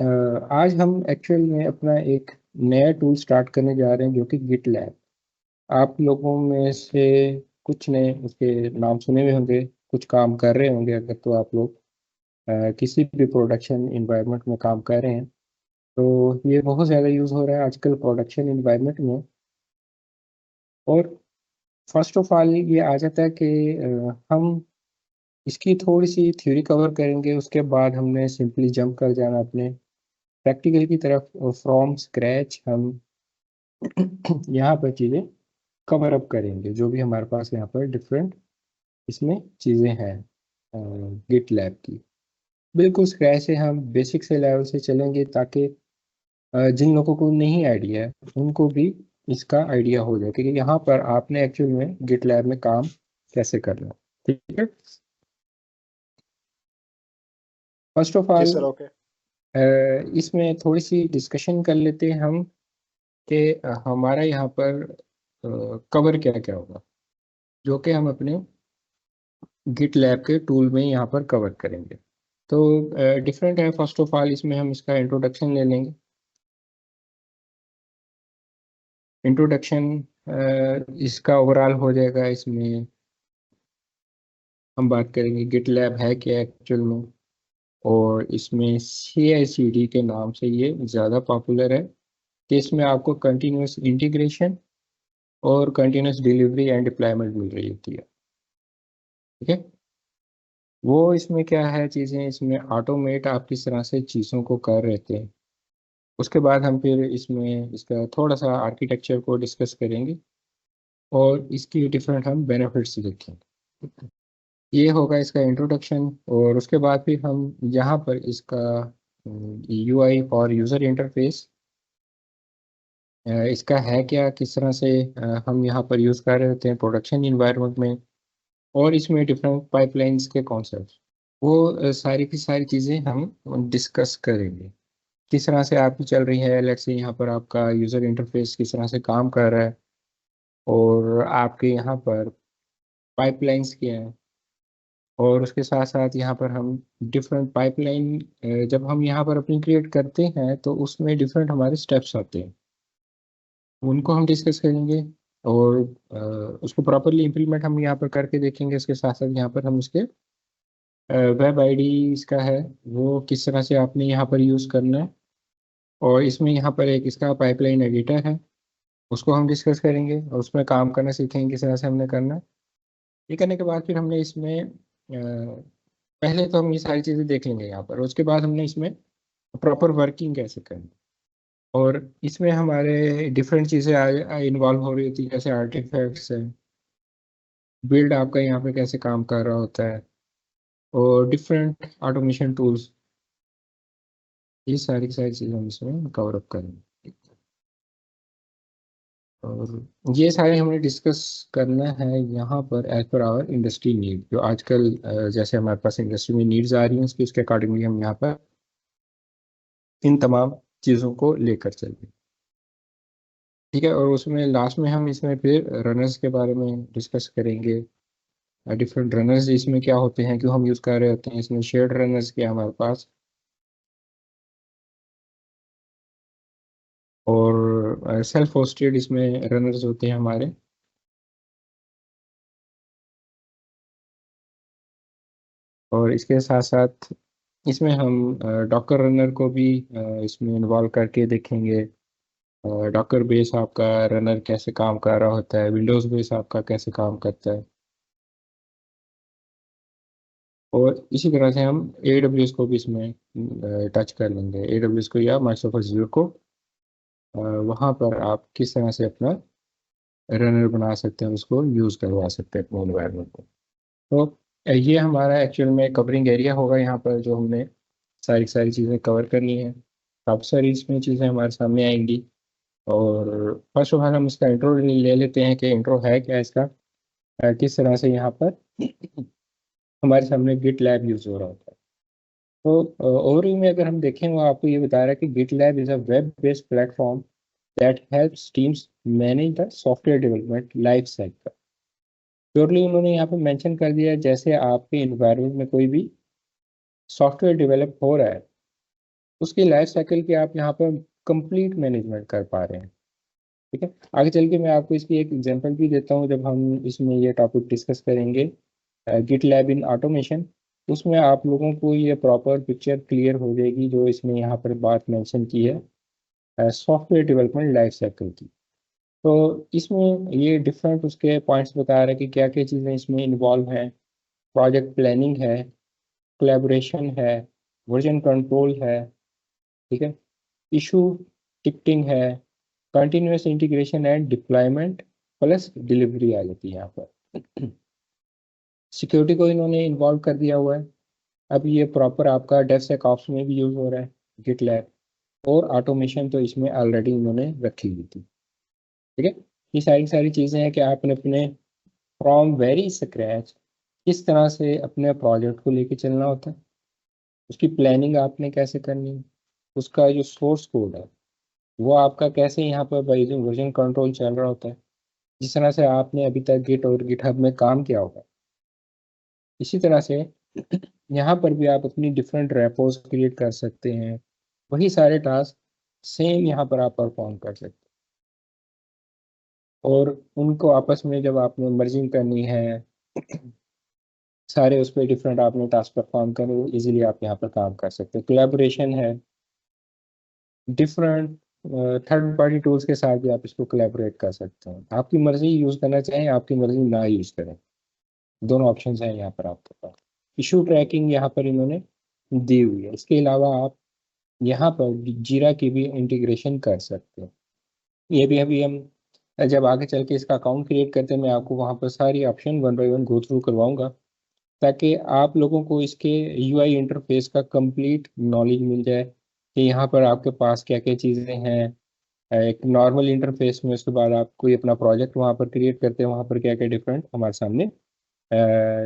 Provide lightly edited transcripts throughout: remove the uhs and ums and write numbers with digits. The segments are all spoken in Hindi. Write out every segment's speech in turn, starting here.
आज हम एक्चुअल में अपना एक नया टूल स्टार्ट करने जा रहे हैं जो कि गिट लैब। आप लोगों में से कुछ ने उसके नाम सुने हुए होंगे, कुछ काम कर रहे होंगे। अगर तो आप लोग किसी भी प्रोडक्शन इन्वायरमेंट में काम कर रहे हैं तो ये बहुत ज़्यादा यूज़ हो रहा है आजकल प्रोडक्शन इन्वायरमेंट में। और फर्स्ट ऑफ ऑल ये आ जाता है कि हम इसकी थोड़ी सी थ्योरी कवर करेंगे, उसके बाद हमने सिंपली जंप कर जाना अपने प्रैक्टिकल की तरफ। फ्रॉम स्क्रैच हम यहाँ पर चीज़ें कवर अप करेंगे, जो भी हमारे पास यहाँ पर डिफरेंट इसमें चीज़ें हैं गिट लैब की। बिल्कुल स्क्रैच से हम बेसिक से लेवल से चलेंगे ताकि जिन लोगों को नहीं आइडिया है उनको भी इसका आइडिया हो जाए कि यहाँ पर आपने एक्चुअल में गिट लैब में काम कैसे करना है। ठीक है। फर्स्ट ऑफ जी ऑल सर, ओके। इसमें थोड़ी सी डिस्कशन कर लेते हैं हम कि हमारा यहाँ पर कवर क्या क्या होगा, जो कि हम अपने गिट लैब के टूल में यहाँ पर कवर करेंगे। तो डिफरेंट है। फर्स्ट ऑफ ऑल इसमें हम इसका इंट्रोडक्शन ले लेंगे। इंट्रोडक्शन इसका ओवरऑल हो जाएगा। इसमें हम बात करेंगे गिट लैब है क्या एक्चुअल में, और इसमें CI/CD के नाम से ये ज़्यादा पॉपुलर है कि इसमें आपको कंटिन्यूस इंटीग्रेशन और कंटिन्यूस डिलीवरी एंड डिप्लॉयमेंट मिल रही होती है। ठीक है। वो इसमें क्या है, चीज़ें इसमें ऑटोमेट आप किस तरह से चीज़ों को कर रहे थे। उसके बाद हम फिर इसमें इसका थोड़ा सा आर्किटेक्चर को डिस्कस करेंगे और इसकी डिफरेंट हम बेनिफिट्स देखेंगे। ये होगा इसका इंट्रोडक्शन। और उसके बाद फिर हम यहाँ पर इसका UI और यूज़र इंटरफेस इसका है क्या, किस तरह से हम यहाँ पर यूज़ कर रहे होते हैं प्रोडक्शन इन्वायरमेंट में, और इसमें डिफरेंट पाइपलाइंस के कॉन्सेप्ट, वो सारी की सारी चीज़ें हम डिस्कस करेंगे। किस तरह से आपकी चल रही है, लेट्स से यहाँ पर आपका यूज़र इंटरफेस किस तरह से काम कर रहा है, और आपके यहाँ पर पाइपलाइंस क्या है। और उसके साथ साथ यहाँ पर हम डिफरेंट पाइपलाइन जब हम यहाँ पर अपनी क्रिएट करते हैं तो उसमें डिफरेंट हमारे स्टेप्स आते हैं, उनको हम डिस्कस करेंगे। और उसको प्रॉपरली इम्प्लीमेंट हम यहाँ पर करके देखेंगे। इसके साथ साथ यहाँ पर हम उसके वेब आईडी इसका है वो किस तरह से आपने यहाँ पर यूज़ करना है। और इसमें यहाँ पर एक इसका पाइपलाइन एडिटर है, उसको हम डिस्कस करेंगे और उसमें काम करना सीखेंगे किस तरह से हमने करना है। ये करने के बाद फिर हमने इसमें पहले तो हम ये सारी चीज़ें देख लेंगे यहाँ पर, उसके बाद हमने इसमें प्रॉपर वर्किंग कैसे करनी। और इसमें हमारे डिफरेंट चीज़ें इन्वॉल्व हो रही होती है, जैसे आर्टिफैक्ट्स है, बिल्ड आपका यहाँ पे कैसे काम कर रहा होता है, और डिफरेंट ऑटोमेशन टूल्स। ये सारी की सारी चीज़ें हम इसमें कवर अप करेंगे। और ये सारे हमने डिस्कस करना है यहाँ पर as per hour industry need, जो आजकल जैसे हमारे पास इंडस्ट्री में नीड्स आ रही हैं उसके अकॉर्डिंगली हम यहाँ पर इन तमाम चीज़ों को लेकर चलेंगे। ठीक है। और उसमें लास्ट में हम इसमें फिर रनर्स के बारे में डिस्कस करेंगे। डिफरेंट रनर्स इसमें क्या होते हैं, क्यों हम यूज़ कर रहे होते हैं। इसमें शेयर्ड रनर्स क्या है हमारे पास, और सेल्फ होस्टेड इसमें रनर्स होते हैं हमारे। और इसके साथ साथ इसमें हम डॉकर रनर को भी इसमें इन्वॉल्व करके देखेंगे। डॉकर बेस आपका रनर कैसे काम कर रहा होता है, विंडोज़ बेस आपका कैसे काम करता है। और इसी तरह से हम AWS को भी इसमें टच कर लेंगे, AWS को या माइक्रोसॉफ्ट Azure को। वहाँ पर आप किस तरह से अपना रनर बना सकते हैं, उसको यूज़ करवा सकते हैं अपने इन्वायरमेंट को। तो ये हमारा एक्चुअल में कवरिंग एरिया होगा यहाँ पर, जो हमने सारी सारी चीज़ें कवर करनी है। काफ़ी सारी इसमें चीज़ें हमारे सामने आएंगी। और फर्स्ट ऑफ ऑल हम इसका इंट्रो ले लेते हैं कि इंट्रो है क्या इसका, किस तरह से यहाँ पर हमारे सामने गिट लैब यूज़ हो रहा होता है। तो ओवरव्यू में अगर हम देखें, वो आपको ये बता रहा है कि GitLab is a web based platform that helps teams manage the software development life cycle. Purely उन्होंने यहाँ पे मेंशन कर दिया है, जैसे आपके इन्वायरमेंट में कोई भी सॉफ्टवेयर डेवलप हो रहा है उसकी लाइफ साइकिल की आप यहाँ पर कंप्लीट मैनेजमेंट कर पा रहे हैं। ठीक है, आगे चल के मैं आपको इसकी एक एग्जांपल भी देता हूँ जब हम इसमें ये टॉपिक डिस्कस करेंगे, गिट लैब इन ऑटोमेशन। उसमें आप लोगों को ये प्रॉपर पिक्चर क्लियर हो जाएगी जो इसमें यहाँ पर बात मेंशन की है सॉफ्टवेयर डेवलपमेंट लाइफ साइकिल की। तो इसमें ये डिफरेंट उसके पॉइंट्स बता रहे हैं कि क्या क्या चीज़ें इसमें इन्वॉल्व हैं। प्रोजेक्ट प्लानिंग है, कोलैबोरेशन है, वर्जन कंट्रोल है, ठीक है, इशू टिकटिंग है, continuous integration and deployment plus delivery आ जाती है यहाँ पर। सिक्योरिटी को इन्होंने इन्वॉल्व कर दिया हुआ है। अब ये प्रॉपर आपका डेवसेकऑप्स में भी यूज़ हो रहा है गिटलैब, और ऑटोमेशन तो इसमें ऑलरेडी इन्होंने रखी हुई थी। ठीक है, ये सारी सारी चीज़ें हैं कि आपने अपने फ्रॉम वेरी स्क्रैच किस तरह से अपने प्रोजेक्ट को लेके चलना होता है, उसकी प्लानिंग आपने कैसे करनी है, उसका जो सोर्स कोड है वो आपका कैसे यहाँ पर वर्जन कंट्रोल चल रहा होता है, जिस तरह से आपने अभी तक गिट और गिटहब में काम किया होगा। इसी तरह से यहाँ पर भी आप अपनी डिफरेंट रेपोज क्रिएट कर सकते हैं। वही सारे टास्क सेम यहाँ पर आप परफॉर्म कर सकते हैं, और उनको आपस में जब आपने मर्जिंग करनी है, सारे उस पर डिफरेंट आपने टास्क परफॉर्म करो, इजीली आप यहाँ पर काम कर सकते हैं। कोलैबोरेशन है, डिफरेंट थर्ड पार्टी टूल्स के साथ भी आप इसको कोलैबोरेट कर सकते हैं। आपकी मर्जी यूज़ करना चाहें, आपकी मर्जी ना यूज़ करें, दोनों ऑप्शंस हैं यहाँ पर आपके पास। इशू ट्रैकिंग यहाँ पर इन्होंने दी हुई है। इसके अलावा आप यहाँ पर जीरा की भी इंटीग्रेशन कर सकते हैं। ये भी अभी हम जब आगे चल के इसका अकाउंट क्रिएट करते हैं, मैं आपको वहाँ पर सारी option one by one go through करवाऊंगा, ताकि आप लोगों को इसके यूआई इंटरफेस का कंप्लीट नॉलेज मिल जाए कि यहाँ पर आपके पास क्या क्या चीज़ें हैं। एक नॉर्मल इंटरफेस में उसके बाद आप कोई अपना प्रोजेक्ट वहाँ पर क्रिएट करते हैं, वहाँ पर क्या क्या डिफरेंट हमारे सामने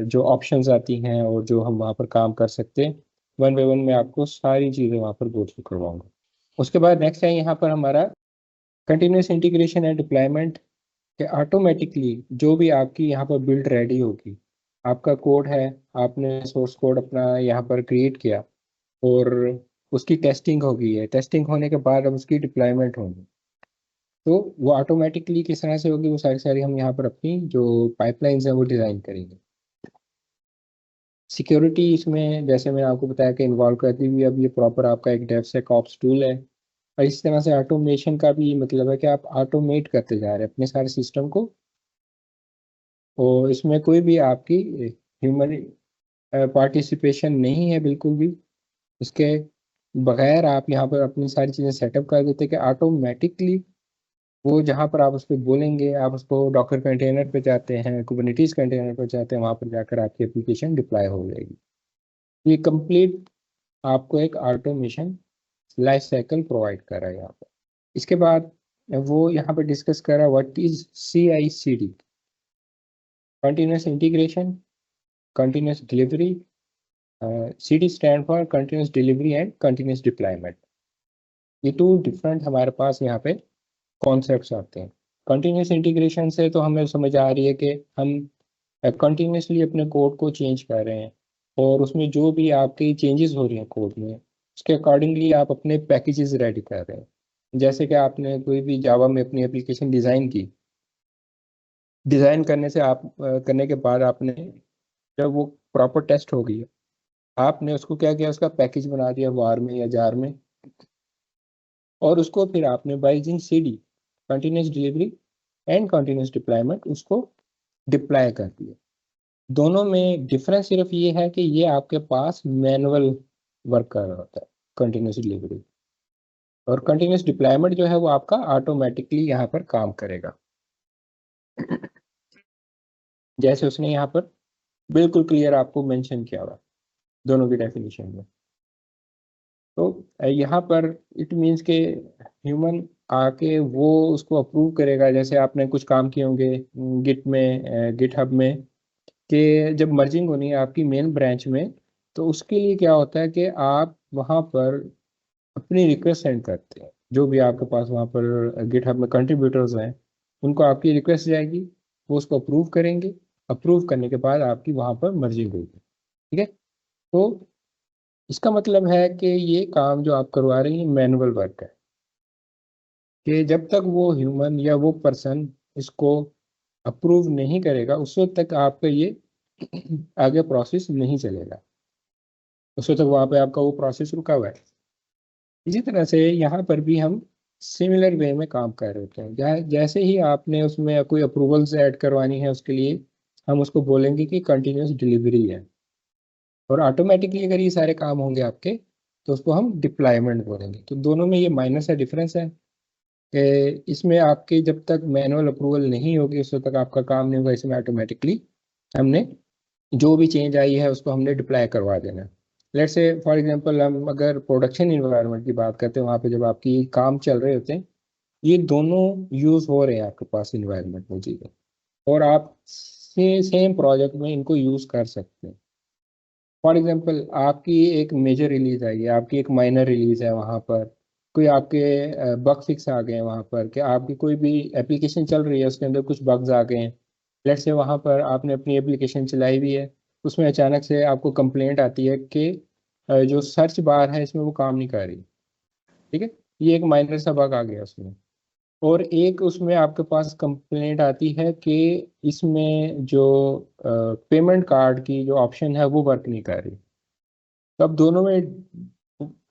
जो ऑप्शंस आती हैं और जो हम वहाँ पर काम कर सकते हैं, वन बाय वन मैं आपको सारी चीज़ें वहाँ पर गो थ्रू करवाऊंगा। उसके बाद नेक्स्ट है यहाँ पर हमारा कंटिन्यूस इंटीग्रेशन एंड डिप्लॉयमेंट, कि ऑटोमेटिकली जो भी आपकी यहाँ पर बिल्ड रेडी होगी, आपका कोड है, आपने सोर्स कोड अपना यहाँ पर क्रिएट किया, और उसकी टेस्टिंग हो गई है, टेस्टिंग होने के बाद अब उसकी डिप्लॉयमेंट होगी, तो वो ऑटोमेटिकली किस तरह से होगी, वो सारी सारी हम यहाँ पर अपनी जो पाइपलाइंस हैं वो डिज़ाइन करेंगे। सिक्योरिटी इसमें जैसे मैंने आपको बताया कि इन्वॉल्व करती हुई, अब ये प्रॉपर आपका एक डेवसेकऑप्स टूल है। और इस तरह से ऑटोमेशन का भी मतलब है कि आप ऑटोमेट करते जा रहे हैं अपने सारे सिस्टम को, और इसमें कोई भी आपकी ह्यूमन पार्टिसिपेशन नहीं है बिल्कुल भी। इसके बगैर आप यहाँ पर अपनी सारी चीज़ें सेटअप कर देते हैं कि ऑटोमेटिकली वो जहाँ पर आप उस पर बोलेंगे, आप उसको डॉकर कंटेनर पे जाते हैं, कुबरनेटीज कंटेनर पे जाते हैं, वहाँ पर जाकर आपकी एप्लीकेशन डिप्लॉय हो जाएगी। ये कंप्लीट आपको एक ऑटोमेशन लाइफ साइकिल प्रोवाइड कर रहा है यहाँ पर। इसके बाद वो यहाँ पर डिस्कस कर रहा है what is CI/CD, continuous integration, continuous delivery. CD stand for continuous delivery and continuous deployment. ये टू डिफरेंट हमारे पास यहाँ पे कॉन्सेप्ट्स आते हैं। कंटिन्यूस इंटीग्रेशन से तो हमें समझ आ रही है कि हम कंटिन्यूसली अपने कोड को चेंज कर रहे हैं, और उसमें जो भी आपकी चेंजेस हो रही हैं कोड में, उसके अकॉर्डिंगली आप अपने पैकेजेस रेडी कर रहे हैं। जैसे कि आपने कोई भी जावा में अपनी एप्लीकेशन डिज़ाइन की, डिज़ाइन करने से आप करने के बाद आपने, जब वो प्रॉपर टेस्ट हो गई है, आपने उसको क्या किया, उसका पैकेज बना दिया वार में या जार में, और उसको फिर आपने by using CD, continuous delivery and continuous deployment, उसको डिप्लॉय कर दिया। दोनों में डिफरेंस सिर्फ ये है कि ये आपके पास मैनुअल वर्क कर रहा होता है कंटिन्यूस डिलीवरी, और कंटिन्यूस डिप्लॉयमेंट जो है वो आपका ऑटोमेटिकली यहाँ पर काम करेगा। जैसे उसने यहाँ पर बिल्कुल क्लियर आपको मेंशन किया हुआ दोनों की डेफिनेशन में। तो यहाँ पर इट मीन्स के ह्यूमन आके वो उसको अप्रूव करेगा। जैसे आपने कुछ काम किए होंगे गिट में, गिटहब में, कि जब मर्जिंग होनी है आपकी मेन ब्रांच में, तो उसके लिए क्या होता है कि आप वहाँ पर अपनी रिक्वेस्ट सेंड करते हैं। जो भी आपके पास वहाँ पर गिटहब में कंट्रीब्यूटर्स हैं, उनको आपकी रिक्वेस्ट जाएगी, वो उसको अप्रूव करेंगे, अप्रूव करने के बाद आपकी वहाँ पर मर्जिंग होगी। ठीक है, तो इसका मतलब है कि ये काम जो आप करवा रहे हैं मैनुअल वर्क है, कि जब तक वो ह्यूमन या वो पर्सन इसको अप्रूव नहीं करेगा उस वक्त तक आपका ये आगे प्रोसेस नहीं चलेगा, उस वक्त तक वहाँ पे आपका वो प्रोसेस रुका हुआ है। इसी तरह से यहाँ पर भी हम सिमिलर वे में काम कर रहे होते हैं। जैसे ही आपने उसमें कोई अप्रूवल्स ऐड करवानी है उसके लिए हम उसको बोलेंगे कि कंटिन्यूस डिलीवरी है, और ऑटोमेटिकली अगर ये सारे काम होंगे आपके तो उसको हम डिप्लॉयमेंट बोलेंगे। तो दोनों में ये माइनर सा डिफरेंस है कि इसमें आपके जब तक मैनुअल अप्रूवल नहीं होगी उस वक्त तक आपका काम नहीं होगा, इसमें ऑटोमेटिकली हमने जो भी चेंज आई है उसको हमने डिप्लाई करवा देना है। लेट्स से फॉर एग्जांपल हम अगर प्रोडक्शन इन्वायरमेंट की बात करते हैं, वहाँ पे जब आपकी काम चल रहे होते हैं ये दोनों यूज हो रहे हैं आपके पास इन्वायरमेंट में चीज़ें, और आप सेम प्रोजेक्ट में इनको यूज कर सकते हैं। फॉर एग्जांपल आपकी एक मेजर रिलीज आई है, आपकी एक माइनर रिलीज है, वहाँ पर कोई आपके बग फिक्स आ गए हैं, वहाँ पर कि आपकी कोई भी एप्लीकेशन चल रही है उसके अंदर कुछ बग्स आ गए हैं। लेट्स से वहाँ पर आपने अपनी एप्लीकेशन चलाई भी है, उसमें अचानक से आपको कंप्लेंट आती है कि जो सर्च बार है इसमें वो काम नहीं कर रही। ठीक है, ये एक माइनर सा बग आ गया उसमें। और एक उसमें आपके पास कंप्लेंट आती है कि इसमें जो पेमेंट कार्ड की जो ऑप्शन है वो वर्क नहीं कर रही। तो अब दोनों में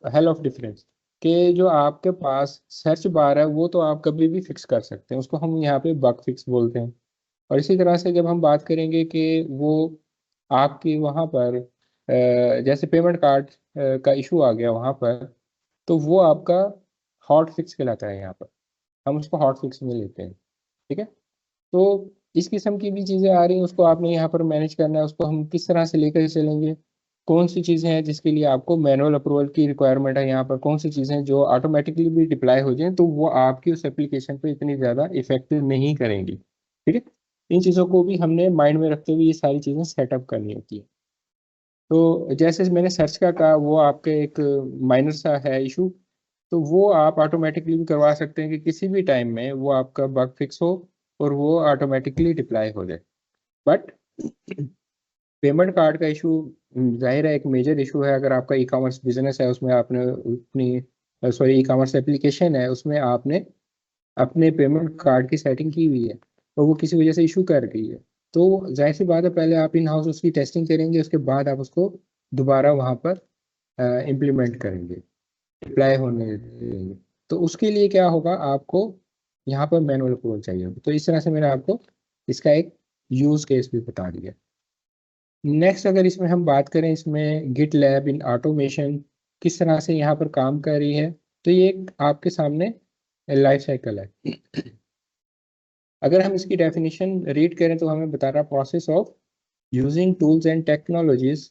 हेल ऑफ डिफरेंस, कि जो आपके पास सर्च बार है वो तो आप कभी भी फिक्स कर सकते हैं, उसको हम यहाँ पे बग फिक्स बोलते हैं। और इसी तरह से जब हम बात करेंगे कि वो आपकी वहाँ पर जैसे पेमेंट कार्ड का इशू आ गया वहाँ पर, तो वो आपका हॉट फिक्स कहलाता है यहाँ पर, हम उसको हॉट फिक्स में लेते हैं। ठीक है, तो इस किस्म की भी चीज़ें आ रही हैं, उसको आपने यहाँ पर मैनेज करना है, उसको हम किस तरह से लेकर चलेंगे। कौन सी चीज़ें हैं जिसके लिए आपको मैनुअल अप्रूवल की रिक्वायरमेंट है, यहाँ पर कौन सी चीज़ें हैं जो ऑटोमेटिकली भी डिप्लाई हो जाएं तो वो आपकी उस एप्लीकेशन पे इतनी ज़्यादा इफेक्टिव नहीं करेंगी। ठीक है, इन चीज़ों को भी हमने माइंड में रखते हुए ये सारी चीज़ें सेटअप करनी होती है। तो जैसे मैंने सर्च का कहा वो आपके एक माइनर सा है इशू, तो वो आप ऑटोमेटिकली भी करवा सकते हैं कि किसी भी टाइम में वो आपका बग फिक्स हो और वो ऑटोमेटिकली डिप्लाई हो जाए। बट पेमेंट कार्ड का इशू जाहिर है एक मेजर इशू है। अगर आपका ई कॉमर्स बिजनेस है उसमें आपने अपनी सॉरी ई कॉमर्स एप्लीकेशन है उसमें आपने अपने पेमेंट कार्ड की सेटिंग की हुई है और वो किसी वजह से इशू कर गई है, तो जाहिर सी बात है पहले आप इन हाउस उसकी टेस्टिंग करेंगे, उसके बाद आप उसको दोबारा वहाँ पर इम्प्लीमेंट करेंगे, अप्लाई होने देंगे। तो उसके लिए क्या होगा, आपको यहाँ पर मैनुअल अप्रूवल चाहिए होगा। तो इस तरह से मैंने आपको इसका एक यूज केस भी बता दिया। नेक्स्ट अगर इसमें हम बात करें, इसमें गिट लैब इन ऑटोमेशन किस तरह से यहाँ पर काम कर रही है, तो ये एक आपके सामने लाइफ साइकिल है। अगर हम इसकी डेफिनेशन रीड करें तो हमें बता रहा process of using tools and technologies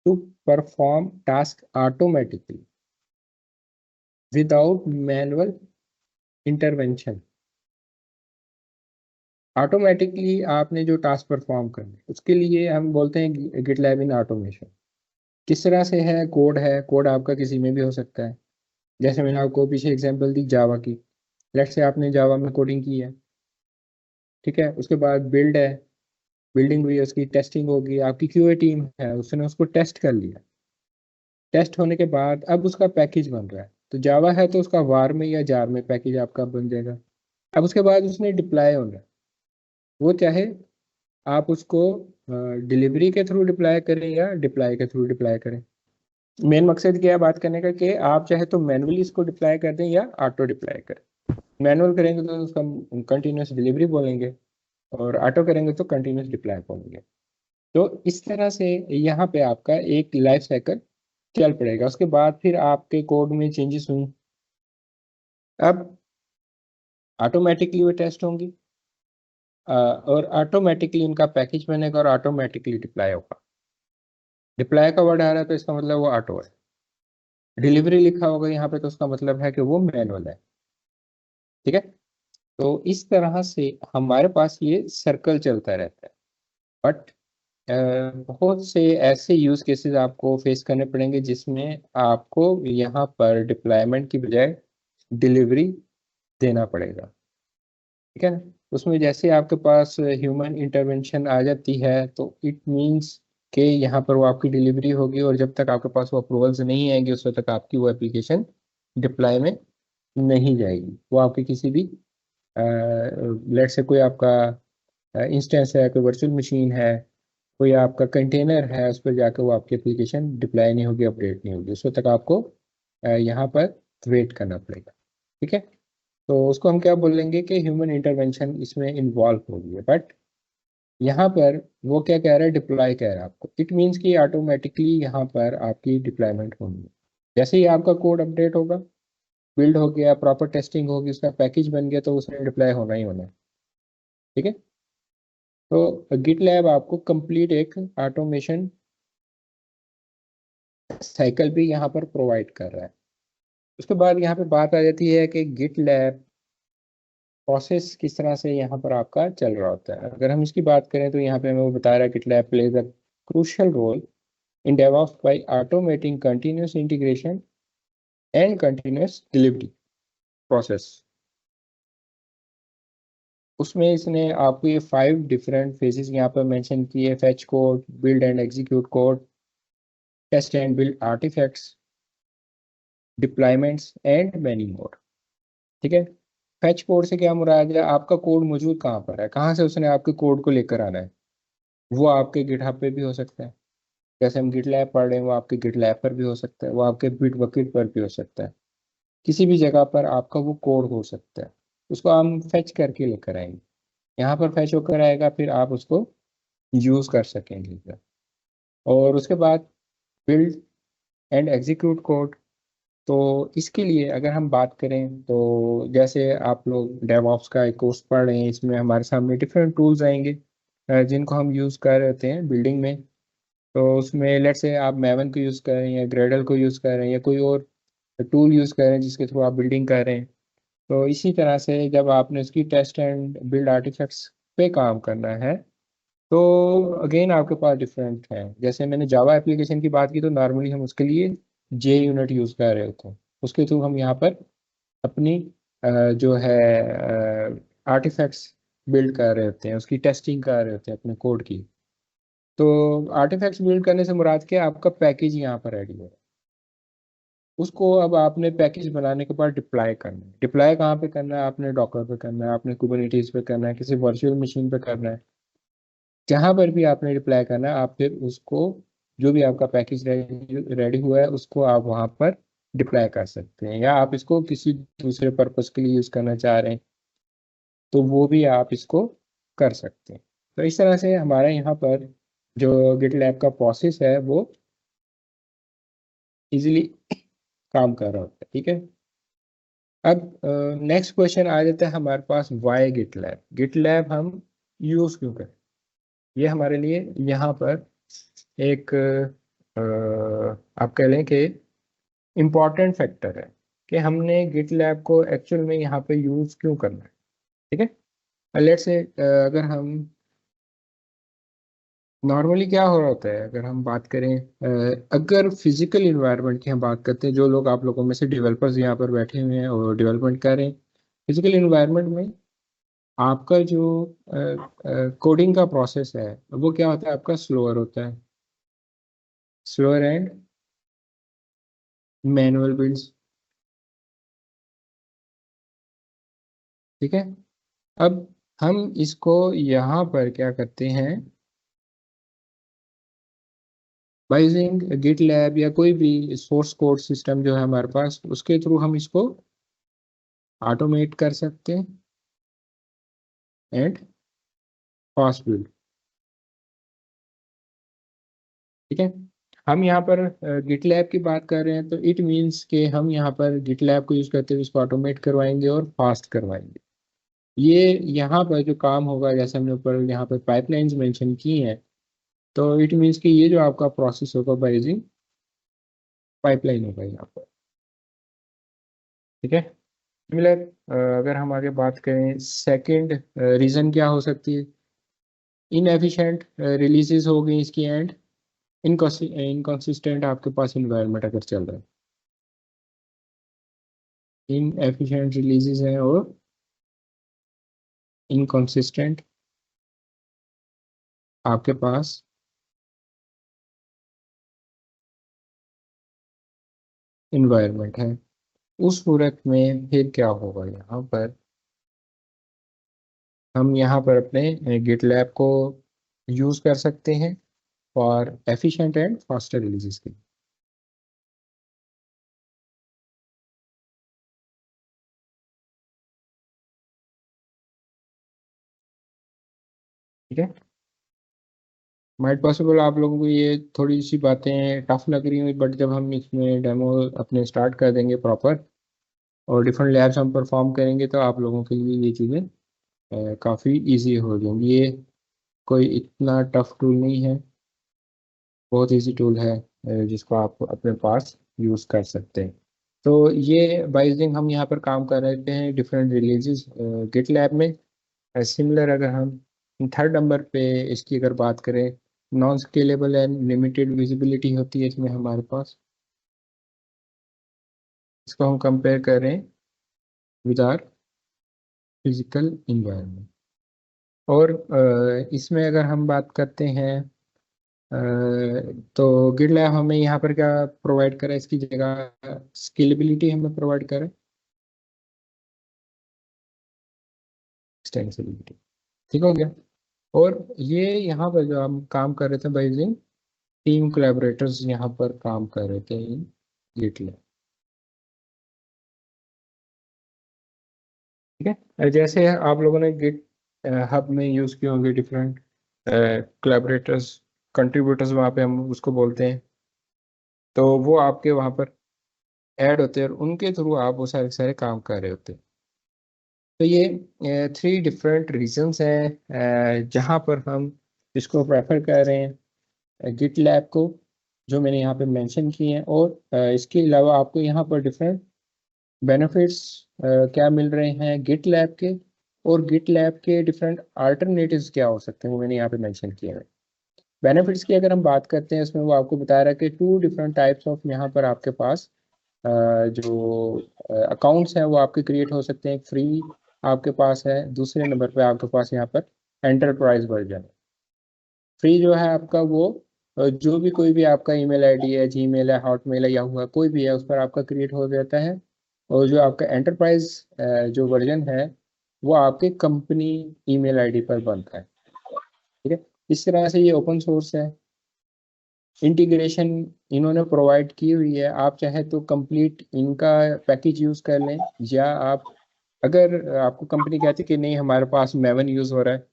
to perform task automatically without manual intervention. Automatically आपने जो टास्क परफॉर्म करना है उसके लिए हम बोलते हैं गिटलैब इन ऑटोमेशन। किस तरह से है, कोड है, कोड आपका किसी में भी हो सकता है। जैसे मैंने आपको पीछे एग्जांपल दी जावा की, लेट्स से आपने जावा में कोडिंग की है, ठीक है, उसके बाद बिल्ड है, बिल्डिंग हुई है, उसकी टेस्टिंग होगी, आपकी क्यूए टीम है उसने उसको टेस्ट कर लिया, टेस्ट होने के बाद अब उसका पैकेज बन रहा है। तो जावा है तो उसका वार में या जार में पैकेज आपका बन जाएगा। अब उसके बाद उसने डिप्लॉय होना है, वो चाहे आप उसको डिलीवरी के थ्रू डिप्लॉय करें या डिप्लॉय के थ्रू डिप्लॉय करें। मेन मकसद क्या है बात करने का, कि आप चाहे तो मैनुअली इसको डिप्लॉय कर दें या ऑटो डिप्लॉय करें। मैनुअल करेंगे तो उसका कंटिन्यूस डिलीवरी बोलेंगे, और ऑटो करेंगे तो कंटिन्यूस डिप्लॉय बोलेंगे। तो इस तरह से यहाँ पे आपका एक लाइफ साइकिल चल पड़ेगा। उसके बाद फिर आपके कोड में चेंजेस हुई, अब ऑटोमेटिकली वो टेस्ट होंगी, और ऑटोमेटिकली उनका पैकेज बनेगा और ऑटोमेटिकली डिप्लॉय होगा। डिप्लॉय का वर्ड आ रहा है तो इसका मतलब वो ऑटो है, डिलीवरी लिखा होगा यहाँ पे तो उसका मतलब है कि वो मैनुअल है। ठीक है, तो इस तरह से हमारे पास ये सर्कल चलता रहता है। बट बहुत से ऐसे यूज केसेस आपको फेस करने पड़ेंगे जिसमें आपको यहाँ पर डिप्लॉयमेंट की बजाय डिलीवरी देना पड़ेगा। ठीक है ना, उसमें जैसे आपके पास ह्यूमन इंटरवेंशन आ जाती है तो इट मींस कि यहाँ पर वो आपकी डिलीवरी होगी, और जब तक आपके पास वो अप्रूवल्स नहीं आएंगे उस वक्त तक आपकी वो एप्लीकेशन डिप्लॉय में नहीं जाएगी। वो आपके किसी भी लेट से कोई आपका इंस्टेंस है, कोई वर्चुअल मशीन है, कोई आपका कंटेनर है, उस पर जाकर वो आपकी एप्लीकेशन डिप्लॉय नहीं होगी, अपडेट नहीं होगी, उस वक्त तक आपको यहाँ पर वेट करना पड़ेगा। ठीक है, तो उसको हम क्या बोलेंगे कि ह्यूमन इंटरवेंशन इसमें इन्वॉल्व होगी। बट यहाँ पर वो क्या कह रहा है, डिप्लॉय कह रहा है आपको। इट मीन्स कि ऑटोमेटिकली यहाँ पर आपकी डिप्लॉयमेंट होगी। जैसे ही आपका कोड अपडेट होगा, बिल्ड हो गया, प्रॉपर टेस्टिंग होगी, उसका पैकेज बन गया, तो उसमें डिप्लॉय होना ही होना है। ठीक है, तो गिटलैब आपको कंप्लीट एक ऑटोमेशन साइकिल भी यहाँ पर प्रोवाइड कर रहा है। उसके बाद यहाँ पे बात आ जाती है कि गिटलैब प्रोसेस किस तरह से यहाँ पर आपका चल रहा होता है। अगर हम इसकी बात करें तो यहाँ पे हमें वो बता रहा है, GitLab plays a crucial role in DevOps by automating continuous integration and continuous delivery process। उसमें इसने आपको ये 5 डिफरेंट फेजेस यहाँ पर मेंशन किए: fetch code, build and execute code, test and build artifacts, deployments and many more. ठीक है, फैच कोड से क्या मुराद है, आपका कोड मौजूद कहाँ पर है, कहाँ से उसने आपके कोड को लेकर आना है। वो आपके गिटहब पे भी हो सकता है, जैसे हम गिटलैब पढ़ रहे हैं, वो आपके गिटलैब पर भी हो सकता है, वो आपके बिटबकेट पर भी हो सकता है। किसी भी जगह पर आपका वो कोड हो सकता है, उसको हम फेच करके लेकर आएंगे। यहाँ पर फेच होकर आएगा, फिर आप उसको यूज कर सकेंगे। और उसके बाद बिल्ड एंड एग्जीक्यूट कोड। तो इसके लिए अगर हम बात करें तो जैसे आप लोग डेवऑप्स का एक कोर्स पढ़ रहे हैं, इसमें हमारे सामने डिफरेंट टूल्स आएंगे जिनको हम यूज कर रहे होते हैं बिल्डिंग में। तो उसमें लेट से आप मैवन को यूज कर रहे हैं, या ग्रेडल को यूज कर रहे हैं, या कोई और टूल यूज कर रहे हैं जिसके थ्रू आप बिल्डिंग कर रहे हैं। तो इसी तरह से जब आपने उसकी टेस्ट एंड बिल्ड आर्टिफैक्ट्स पे काम करना है, तो अगेन आपके पास डिफरेंट है। जैसे मैंने जावा एप्लीकेशन की बात की, तो नॉर्मली हम उसके लिए जे यूनिट यूज़ कर रहे होते हैं, उसके थ्रू हम यहाँ पर अपनी जो है आर्टिफैक्ट्स बिल्ड कर रहे होते हैं, उसकी टेस्टिंग कर रहे होते हैं अपने कोड की। तो आर्टिफैक्ट्स बिल्ड करने से मुराद क्या है, आपका पैकेज यहाँ पर रेडी है। उसको अब आपने पैकेज बनाने के बाद डिप्लॉय करना है। डिप्लॉय कहाँ पे करना है, आपने डॉकर पे करना है, आपने कुबरनेटीज पे करना है, किसी वर्चुअल मशीन पे करना है। जहाँ पर भी आपने डिप्लॉय करना है, आप फिर उसको, जो भी आपका पैकेज रेडी रेडी हुआ है, उसको आप वहाँ पर डिप्लॉय कर सकते हैं। या आप इसको किसी दूसरे पर्पज के लिए यूज करना चाह रहे हैं, तो वो भी आप इसको कर सकते हैं। तो इस तरह से हमारे यहाँ पर जो गिटलैब का प्रोसेस है वो इजीली काम कर रहा होता है। ठीक है, अब नेक्स्ट क्वेश्चन आ जाता है हमारे पास, वाई गिटलैब। गिटलैब हम यूज क्यों करें, ये हमारे लिए यहाँ पर एक आप कह लें कि इम्पॉर्टेंट फैक्टर है कि हमने गिटलैब को एक्चुअल में यहाँ पे यूज क्यों करना है। ठीक है, लेट्स से अगर हम नॉर्मली क्या हो रहा होता है, अगर हम बात करें अगर फिजिकल इन्वायरमेंट की हम बात करते हैं, जो लोग आप लोगों में से डेवलपर्स यहाँ पर बैठे हुए हैं और डेवलपमेंट कर रहे हैं, फिजिकल इन्वायरमेंट में आपका जो कोडिंग का प्रोसेस है वो क्या होता है, आपका स्लोअर होता है, स्लोअर एंड मैनुअल बिल्ड्स। ठीक है, अब हम इसको यहाँ पर क्या करते हैं, बाय यूजिंग गिट लैब या कोई भी सोर्स कोड सिस्टम जो है हमारे पास, उसके थ्रू हम इसको ऑटोमेट कर सकते हैं एंड फास्ट बिल्ड। ठीक है, हम यहाँ पर गिटलैब की बात कर रहे हैं, तो इट मीन्स कि हम यहाँ पर गिटलैब को यूज करते हुए इसको ऑटोमेट करवाएंगे और फास्ट करवाएंगे। ये यहाँ पर जो काम होगा, जैसे हमने ऊपर यहाँ पर पाइपलाइंस मेंशन की हैं, तो इट मीन्स कि ये जो आपका प्रोसेस होगा बाय यूजिंग पाइपलाइन होगा यहाँ पर। ठीक है, सिमिलर अगर हम आगे बात करें, सेकंड रीजन क्या हो सकती है, इनएफिशिएंट रिलीजेस हो गई इसकी, एंड इनकॉन्सिस्टेंट आपके पास इन्वायरमेंट अगर चल रहा है, इनएफिशिएंट रिलीजेस हैं और इनकॉन्सिस्टेंट आपके पास इन्वायरमेंट है। उस सूरत में फिर क्या होगा, यहाँ पर हम यहाँ पर अपने गिटलैब को यूज़ कर सकते हैं for efficient and faster releases के। ठीक है, माइट पॉसिबल आप लोगों को ये थोड़ी सी बातें टफ लग रही हुई, बट जब हम इसमें डेमो अपने स्टार्ट कर देंगे प्रॉपर और डिफरेंट लैब्स हम परफॉर्म करेंगे तो आप लोगों के लिए ये चीज़ें काफ़ी इजी हो जाएंगी। ये कोई इतना टफ टूल नहीं है, बहुत इजी टूल है जिसको आप अपने पास यूज़ कर सकते हैं। तो ये बाइजिंग हम यहाँ पर काम कर रहे हैं डिफरेंट रिलीजेस गिट लैब में। सिमिलर अगर हम थर्ड नंबर पे इसकी अगर बात करें, non scalable and limited visibility होती है इसमें हमारे पास। इसको हम कंपेयर करें विद आर फिजिकल इन्वायरमेंट। और इसमें अगर हम बात करते हैं तो गिटलैब हमें यहाँ पर क्या प्रोवाइड करें, इसकी जगह स्केलेबिलिटी हमें प्रोवाइड करें, एक्सटेंसिबिलिटी। ठीक हो गया। और ये यहाँ पर जो हम काम कर रहे थे बाई यूजिंग टीम कोलैबोरेटर्स, यहाँ पर काम कर रहे थे इन गिटलैब। ठीक है, जैसे आप लोगों ने गिट हब में यूज़ किए होंगे डिफरेंट कोलैबोरेटर्स, कंट्रीब्यूटर्स वहाँ पे हम उसको बोलते हैं। तो वो आपके वहाँ पर ऐड होते हैं और उनके थ्रू आप वो सारे सारे काम कर रहे होते हैं। तो ये थ्री डिफरेंट रीजंस हैं जहाँ पर हम इसको प्रेफर कर रहे हैं गिट लैब को, जो मैंने यहाँ पे मेंशन किए हैं। और इसके अलावा आपको यहाँ पर डिफरेंट बेनिफिट्स क्या मिल रहे हैं गिट लैब के, और गिट लैब के डिफरेंट अल्टरनेटिव्स क्या हो सकते हैं वो मैंने यहाँ पे मेंशन किए हैं। बेनिफिट्स की अगर हम बात करते हैं, इसमें वो आपको बता रहा है कि टू डिफरेंट टाइप्स ऑफ यहाँ पर आपके पास जो अकाउंट्स हैं वो आपके क्रिएट हो सकते हैं। फ्री आपके पास है, दूसरे नंबर पे आपके पास यहाँ पर एंटरप्राइज वर्जन। फ्री जो है आपका वो जो भी कोई भी आपका ईमेल आईडी है, जीमेल है, हॉटमेल है, या हुआ कोई भी है, उस पर आपका क्रिएट हो जाता है। और जो आपका एंटरप्राइज जो वर्जन है वो आपके कंपनी ईमेल आईडी पर बनता है। ठीक है, इस तरह से ये ओपन सोर्स है। इंटीग्रेशन इन्होंने प्रोवाइड की हुई है, आप चाहे तो कंप्लीट इनका पैकेज यूज़ कर लें, या आप अगर आपको कंपनी कहती है कि नहीं हमारे पास मेवन यूज़ हो रहा है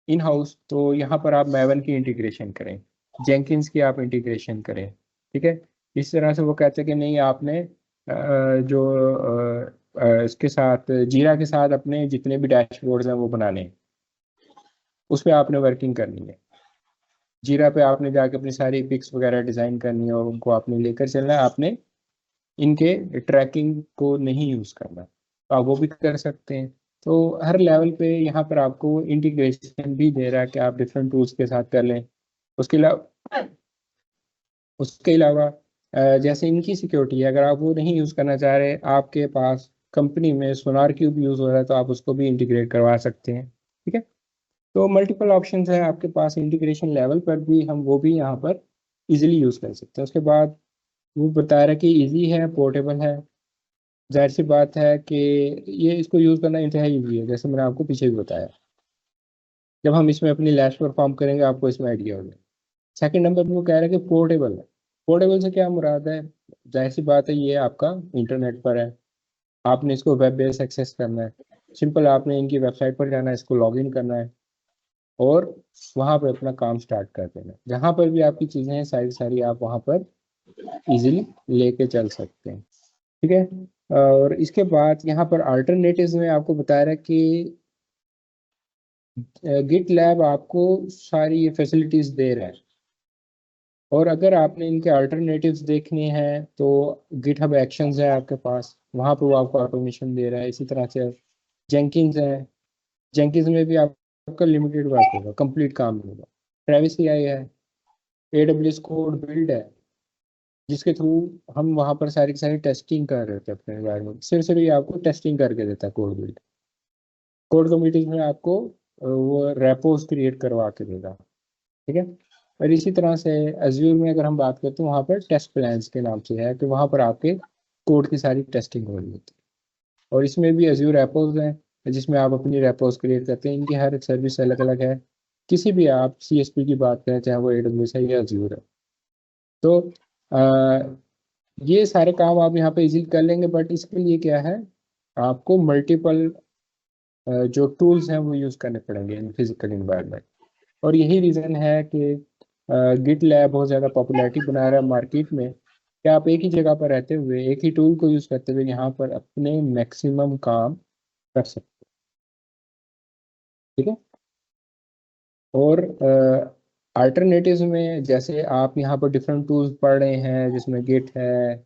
इन हाउस, तो यहाँ पर आप मैवन की इंटीग्रेशन करें, जेंकिन्स की आप इंटीग्रेशन करें। ठीक है, इस तरह से वो कहते हैं कि नहीं आपने जो इसके साथ जीरा के साथ अपने जितने भी डैशबोर्ड्स हैं वो बनाने हैं, उस पर आपने वर्किंग करनी है। जीरा पे आपने जाके अपनी सारी पिक्स वगैरह डिज़ाइन करनी है और उनको आपने लेकर चलना है। आपने इनके ट्रैकिंग को नहीं यूज़ करना, तो आप वो भी कर सकते हैं। तो हर लेवल पे यहाँ पर आपको इंटीग्रेशन भी दे रहा है कि आप डिफरेंट टूल्स के साथ कर लें। उसके अलावा जैसे इनकी सिक्योरिटी है, अगर आप वो नहीं यूज़ करना चाह रहे, आपके पास कंपनी में सोनार क्यूब यूज़ हो रहा है, तो आप उसको भी इंटीग्रेट करवा सकते हैं। ठीक है, तो मल्टीपल ऑप्शंस हैं आपके पास इंटीग्रेशन लेवल पर भी, हम वो भी यहाँ पर इजीली यूज़ कर सकते हैं। उसके बाद वो बता रहा है कि इजी है, पोर्टेबल है। जाहिर सी बात है कि ये इसको यूज़ करना इंतहाई ईजी है, जैसे मैंने आपको पीछे भी बताया। जब हम इसमें अपनी लैब्स परफॉर्म करेंगे आपको इसमें आइडिया हो जाएगा। सेकंड नंबर पे वो कह रहा है कि पोर्टेबल है। पोर्टेबल से क्या मुराद है, जाहिर सी बात है ये आपका इंटरनेट पर है, आपने इसको वेब बेस एक्सेस करना है। सिंपल आपने इनकी वेबसाइट पर जाना है, इसको लॉग इन करना है और वहाँ पर अपना काम स्टार्ट कर देना है। जहाँ पर भी आपकी चीज़ें हैं सारी सारी आप वहाँ पर इजीली लेके चल सकते हैं। ठीक है, और इसके बाद यहाँ पर अल्टरनेटिव्स में आपको बता रहा है कि गिट लैब आपको सारी ये फैसिलिटीज़ दे रहा है। और अगर आपने इनके अल्टरनेटिव्स देखने हैं तो गिट हब एक्शंस है आपके पास, वहाँ पे वो आपको ऑटोमेशन दे रहा है। इसी तरह से जेंकिंस है, जेंकिंस में भी आपका लिमिटेड वर्क होगा, कंप्लीट काम नहीं होगा। ट्रेविस आई है, AWS कोड बिल्ड है, जिसके थ्रू हम वहाँ पर सारी की सारी टेस्टिंग कर रहे थे अपने एनवायरमेंट। सिर्फ ये आपको टेस्टिंग करके देता है कोड बिल्ड। कोड कम्युनिटीज में आपको वो रेपोज क्रिएट करवा के देगा। ठीक है, और इसी तरह से एज्यूर में अगर हम बात करते हैं, वहाँ पर टेस्ट प्लान्स के नाम से है कि वहाँ पर आपके कोड की सारी टेस्टिंग हो रही होती है। और इसमें भी एज्यूर रेपोज हैं जिसमें आप अपनी रेपोज क्रिएट करते हैं। इनकी हर एक सर्विस अलग अलग है। किसी भी आप CSP की बात करें, चाहे वो AWS है या एज्यूर है, तो ये सारे काम आप यहाँ पे इजीली कर लेंगे। बट इसके लिए क्या है, आपको मल्टीपल जो टूल्स हैं वो यूज़ करने पड़ेंगे इन फिजिकल इन्वायरमेंट। और यही रीज़न है कि गिट लैब बहुत ज़्यादा पॉपुलैरिटी बना रहा है मार्केट में, कि आप एक ही जगह पर रहते हुए एक ही टूल को यूज़ करते हुए यहाँ पर अपने मैक्सिमम काम कर सकते हैं। ठीक है। और अल्टरनेटिव्स में जैसे आप यहाँ पर डिफरेंट टूल्स पढ़ रहे हैं, जिसमें गिट है,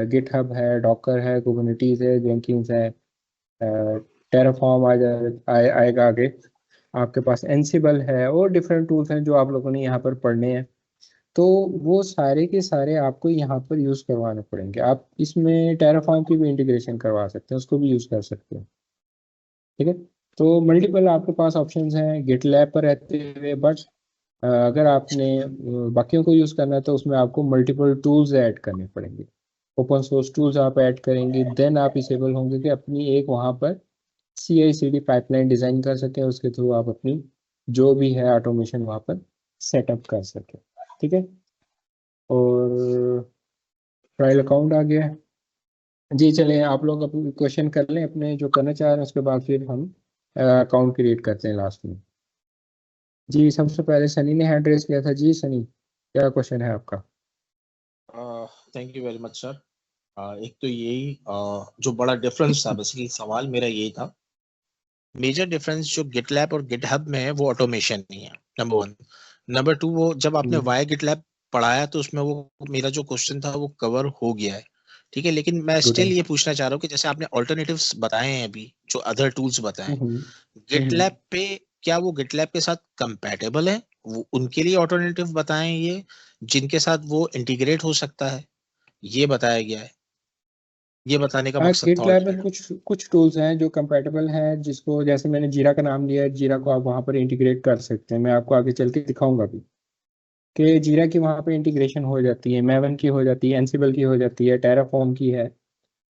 गिटहब है, डॉकर है, कुबरनेटिस है, जेंकिंस है, टेराफॉर्म आएगा आगे, आपके पास एंसिबल है, और डिफरेंट टूल्स हैं जो आप लोगों ने यहाँ पर पढ़ने हैं। तो वो सारे के सारे आपको यहाँ पर यूज़ करवाने पड़ेंगे। आप इसमें टेराफॉर्म की भी इंटीग्रेशन करवा सकते हैं, उसको भी यूज़ कर सकते हैं। ठीक है। तो मल्टीपल आपके पास ऑप्शंस हैं गिट लैब पर रहते हुए। बट अगर आपने बाकियों को यूज़ करना है तो उसमें आपको मल्टीपल टूल्स ऐड करने पड़ेंगे। ओपन सोर्स टूल्स आप ऐड करेंगे, देन आप इसेबल होंगे कि अपनी एक वहाँ पर CI/CD पाइपलाइन डिज़ाइन कर सकें, उसके थ्रू आप अपनी जो भी है ऑटोमेशन वहाँ पर सेटअप कर सकें। ठीक है। और ट्रायल अकाउंट आ गया है। जी चलें, आप लोग अपने क्वेश्चन कर लें अपने जो करना चाह रहे हैं, उसके बाद फिर हम अकाउंट क्रिएट करते हैं लास्ट में। जी सबसे पहले सनी ने हैंड रेस किया था। जी सनी, क्या क्वेश्चन है आपका? Thank you very much sir. एक तो यही जो बड़ा डिफरेंस था, बेसिकली सवाल मेरा यही था, मेजर डिफरेंस जो गिटलैब और गिटहब में है वो ऑटोमेशन नहीं है, नंबर वन। नंबर टू, वो जब आपने वाई गिटलैब पढ़ाया तो उसमें वो मेरा जो क्वेश्चन था वो कवर हो गया है, ठीक है। लेकिन मैं स्टिल ये पूछना चाह रहा हूँ कि जैसे आपने ऑल्टरनेटिव्स बताए हैं अभी, जो अदर टूल्स बताए गिटलैब पे, क्या वो गिटलैब के साथ कंपैटिबल है? वो उनके लिए ऑल्टरनेटिव बताएं ये, जिनके साथ वो इंटीग्रेट हो सकता है, ये बताया गया है। ये बताने का हाँ, मकसद था गिटलैब में ऑल्टरनेटिव। कुछ कुछ टूल्स हैं जो कंपैटिबल हैं, जिसको जैसे मैंने जीरा का नाम लिया है, जीरा को आप वहाँ पर इंटीग्रेट कर सकते हैं। मैं आपको आगे चल के दिखाऊंगा भी कि जीरा की वहाँ पे इंटीग्रेशन हो जाती है, मैवन की हो जाती है, एंसिबल की हो जाती है, टेराफॉर्म की है।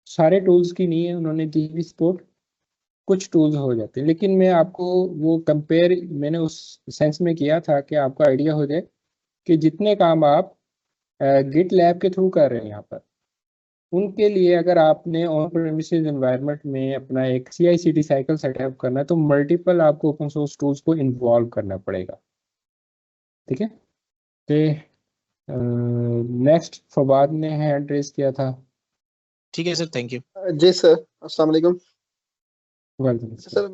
सारे टूल्स की नहीं है, उन्होंने दी हुई सपोर्ट, कुछ टूल्स हो जाते हैं। लेकिन मैं आपको वो कंपेयर मैंने उस सेंस में किया था कि आपको आइडिया हो जाए कि जितने काम आप गिट लैब के थ्रू कर रहे हैं यहाँ पर, उनके लिए अगर आपने ऑन प्रेमिसेस एनवायरनमेंट में अपना एक CI/CD साइकिल सेटअप करना है, तो मल्टीपल आपको ओपन सोर्स टूल्स को इन्वॉल्व करना पड़ेगा। ठीक है। नेक्स्ट फवाद ने हैंड रेस किया था। ठीक है सर, थैंक यू। जी सर, अस्सलाम वालेकुम। वेलकम सर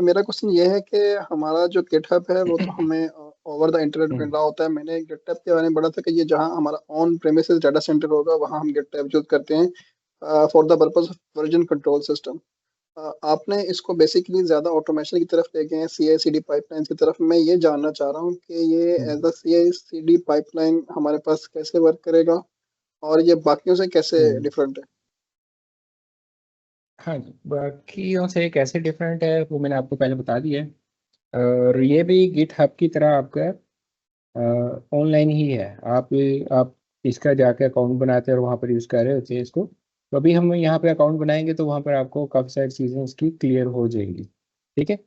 मेरा क्वेश्चन ये है कि हमारा जो गिटहब है वो तो हमें ओवर द इंटरनेट मिल रहा होता है। मैंने गिटहब के बारे में पढ़ा था कि ये जहाँ हमारा ऑन प्रेमिसेस डाटा सेंटर होगा वहाँ हम गिटहब यूज करते हैं for the purpose of version control system. आपने इसको बेसिकली ज्यादा ऑटोमेशन की तरफ ले गए हैं, CI/CD पाइपलाइन की तरफ। मैं ये जानना चाह रहा हूँ कि ये एज अ CI/CD पाइपलाइन हमारे पास कैसे वर्क करेगा और ये बाकियों से कैसे डिफरेंट है? हाँ जी, बाकियों से कैसे डिफरेंट है वो मैंने आपको पहले बता दिया है। और ये भी गिट हब की तरह आपका ऑनलाइन ही है। आप इसका जाके अकाउंट बनाते हैं और वहाँ पर यूज़ कर रहे होते हैं इसको। तो अभी हम यहाँ पे अकाउंट बनाएंगे तो वहाँ पर आपको काफ़ी सारी चीज़ें इसकी क्लियर हो जाएंगी। ठीक है।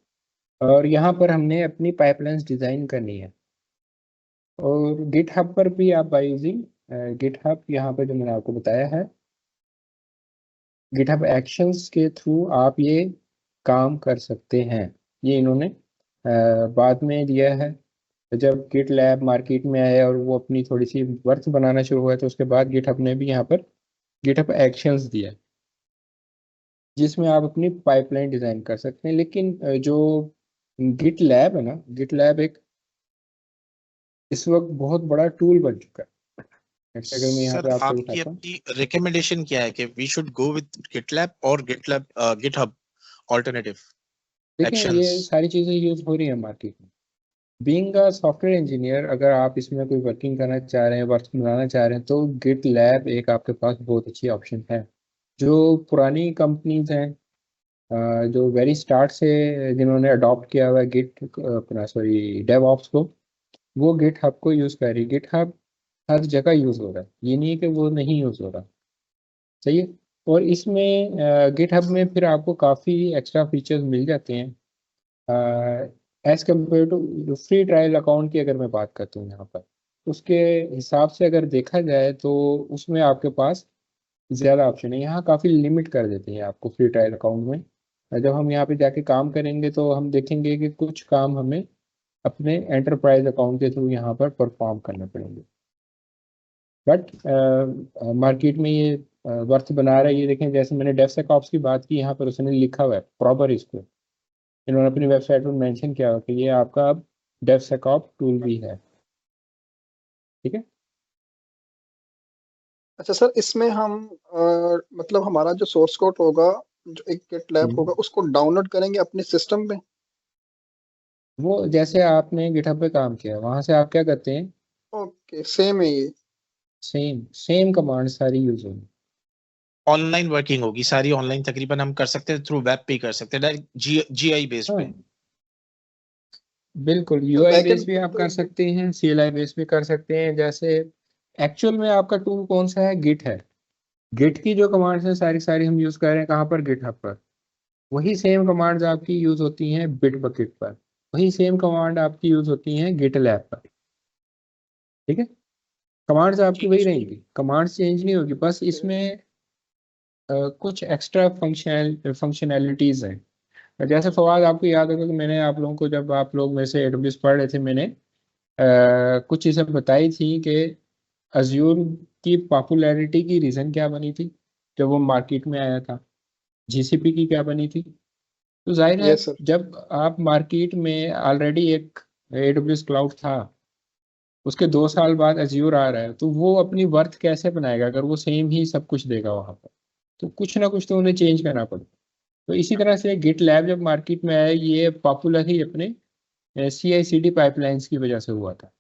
और यहाँ पर हमने अपनी पाइपलाइंस डिज़ाइन करनी है। और गिटहब पर भी आप बाय यूजिंग गिटहब, यहाँ पर जो मैंने आपको बताया है, गिटहब एक्शंस के थ्रू आप ये काम कर सकते हैं। ये इन्होंने बाद में दिया है। जब गिट लैब मार्केट में आया और वो अपनी थोड़ी सी वर्थ बनाना शुरू हुआ, तो उसके बाद गिटहब ने भी यहाँ पर गिटहब एक्शंस दिया, जिसमें आप अपनी पाइपलाइन डिज़ाइन कर सकते हैं। लेकिन जो गिट लैब है ना, गिट लैब एक इस वक्त बहुत बड़ा टूल बन चुका है। जैसे अगर मैं यहाँ सर पे आपको आपकी दिखाता हूँ, अपनी रिकमेंडेशन क्या है कि we should go with GitLab और गिटलैब गिटहब ऑल्टरनेटिव देखें एक्शंस? ये सारी चीज़ें यूज़ हो रही हैं मार्केट में। बीइंग अ सॉफ्टवेयर इंजीनियर, अगर आप इसमें कोई वर्किंग करना चाह रहे हैं, वर्क बनाना चाह रहे हैं, तो गिट लैब एक आपके पास बहुत अच्छी ऑप्शन है। जो पुरानी कंपनीज हैं, जो वेरी स्टार्ट से जिन्होंने अडॉप्ट किया हुआ है गिट अपना सॉरी डेवऑप्स को, वो गिटहब को यूज़ कर रही है। गिटहब हर जगह यूज़ हो रहा है, ये नहीं है कि वो नहीं यूज़ हो रहा। सही है। और इसमें गिटहब में फिर आपको काफ़ी एक्स्ट्रा फीचर्स मिल जाते हैं as compared to free trial account की। अगर मैं बात करता हूँ यहाँ पर, उसके हिसाब से अगर देखा जाए तो उसमें आपके पास ज़्यादा ऑप्शन है। यहाँ काफ़ी लिमिट कर देते हैं आपको फ्री ट्रायल अकाउंट में। जब हम यहाँ पे जाके काम करेंगे तो हम देखेंगे कि कुछ काम हमें अपने एंटरप्राइज अकाउंट के थ्रू यहाँ पर परफॉर्म करने पड़ेंगे। बट मार्केट में ये वर्थ बना रहा है। ये देखें, जैसे मैंने डेवसेकऑप्स की बात की, यहाँ पर उसने लिखा हुआ है प्रॉपर इसको, इन्होंने अपनी वेबसाइट पर मेंशन किया हुआ कि ये आपका अब डेवसेकऑप टूल भी है। ठीक है। अच्छा सर, इसमें हम मतलब हमारा जो सोर्स कोड होगा, जो एक गिटलैब होगा, उसको डाउनलोड करेंगे अपने सिस्टम पे। वो जैसे आपने गिटहब पे काम किया, वहां से आप क्या करते हैं, ओके, सेम है ये। सेम सेम कमांड सारी यूज होगी। ऑनलाइन वर्किंग होगी सारी, ऑनलाइन तकरीबन हम कर सकते हैं, थ्रू वेब पे कर सकते हैं, डायरेक्ट जीआई बेस हाँ, पे। बिल्कुल सर यूआई बेस बैकएंड भी पे आप तो कर सकते हैं, सीएलआई बेस भी कर सकते हैं। जैसे एक्चुअल में आपका टूल कौन सा है, गिट है। गिट की जो कमांड्स हैं सारी सारी हम यूज कर रहे हैं कहाँ पर, गिटहब पर। वही सेम कमांड्स आपकी यूज होती हैं बिटबकेट पर, वही सेम कमांड आपकी यूज होती हैं गिटलैब पर। ठीक है। कमांड्स आपकी ठीक है वही सर। रहेंगी, कमांड्स चेंज नहीं होगी, बस इसमें कुछ एक्स्ट्रा फंक्शनैलिटीज हैं। जैसे फवाद आपको याद होगा कि मैंने आप लोगों को, जब आप लोग में से एडब्ल्यूएस पढ़ रहे थे, मैंने कुछ चीज़ें बताई थी कि अज्यूर की पॉपुलैरिटी की रीज़न क्या बनी थी जब वो मार्केट में आया था, जीसीपी की क्या बनी थी। तो जाहिर है यस सर। जब आप मार्केट में ऑलरेडी एक एडब्ल्यूएस क्लाउड था, उसके 2 साल बाद अज्यूर आ रहा है, तो वो अपनी वर्थ कैसे बनाएगा अगर वो सेम ही सब कुछ देगा वहां पर। तो कुछ ना कुछ तो उन्हें चेंज करना पड़ेगा। तो इसी तरह से गिट लैब जब मार्केट में आया, ये पॉपुलर ही अपने CI/CD पाइपलाइंस की वजह से हुआ था,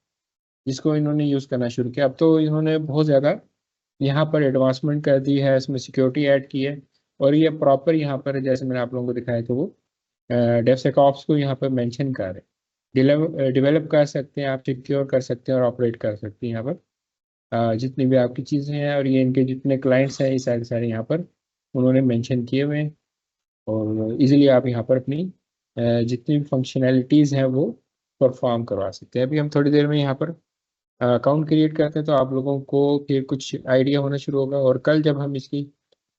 जिसको इन्होंने यूज़ करना शुरू किया। अब तो इन्होंने बहुत ज़्यादा यहाँ पर एडवांसमेंट कर दी है, इसमें सिक्योरिटी ऐड की है। और ये प्रॉपर यहाँ पर, जैसे मैंने आप लोगों को दिखाया था, वो डेवसेकऑप्स को यहाँ पर मेंशन कर रहे हैं। डेवलप कर सकते हैं आप, सिक्योर कर सकते हैं और ऑपरेट कर सकते हैं यहाँ पर जितनी भी आपकी चीज़ें हैं। और ये इनके जितने क्लाइंट्स हैं, ये सारे सारे यहाँ पर उन्होंने मेंशन किए हुए हैं। और इजीली आप यहाँ पर अपनी जितनी फंक्शनैलिटीज़ हैं वो परफॉर्म करवा सकते हैं। अभी हम थोड़ी देर में यहाँ पर अकाउंट क्रिएट करते हैं, तो आप लोगों को फिर कुछ आइडिया होना शुरू होगा। और कल जब हम इसकी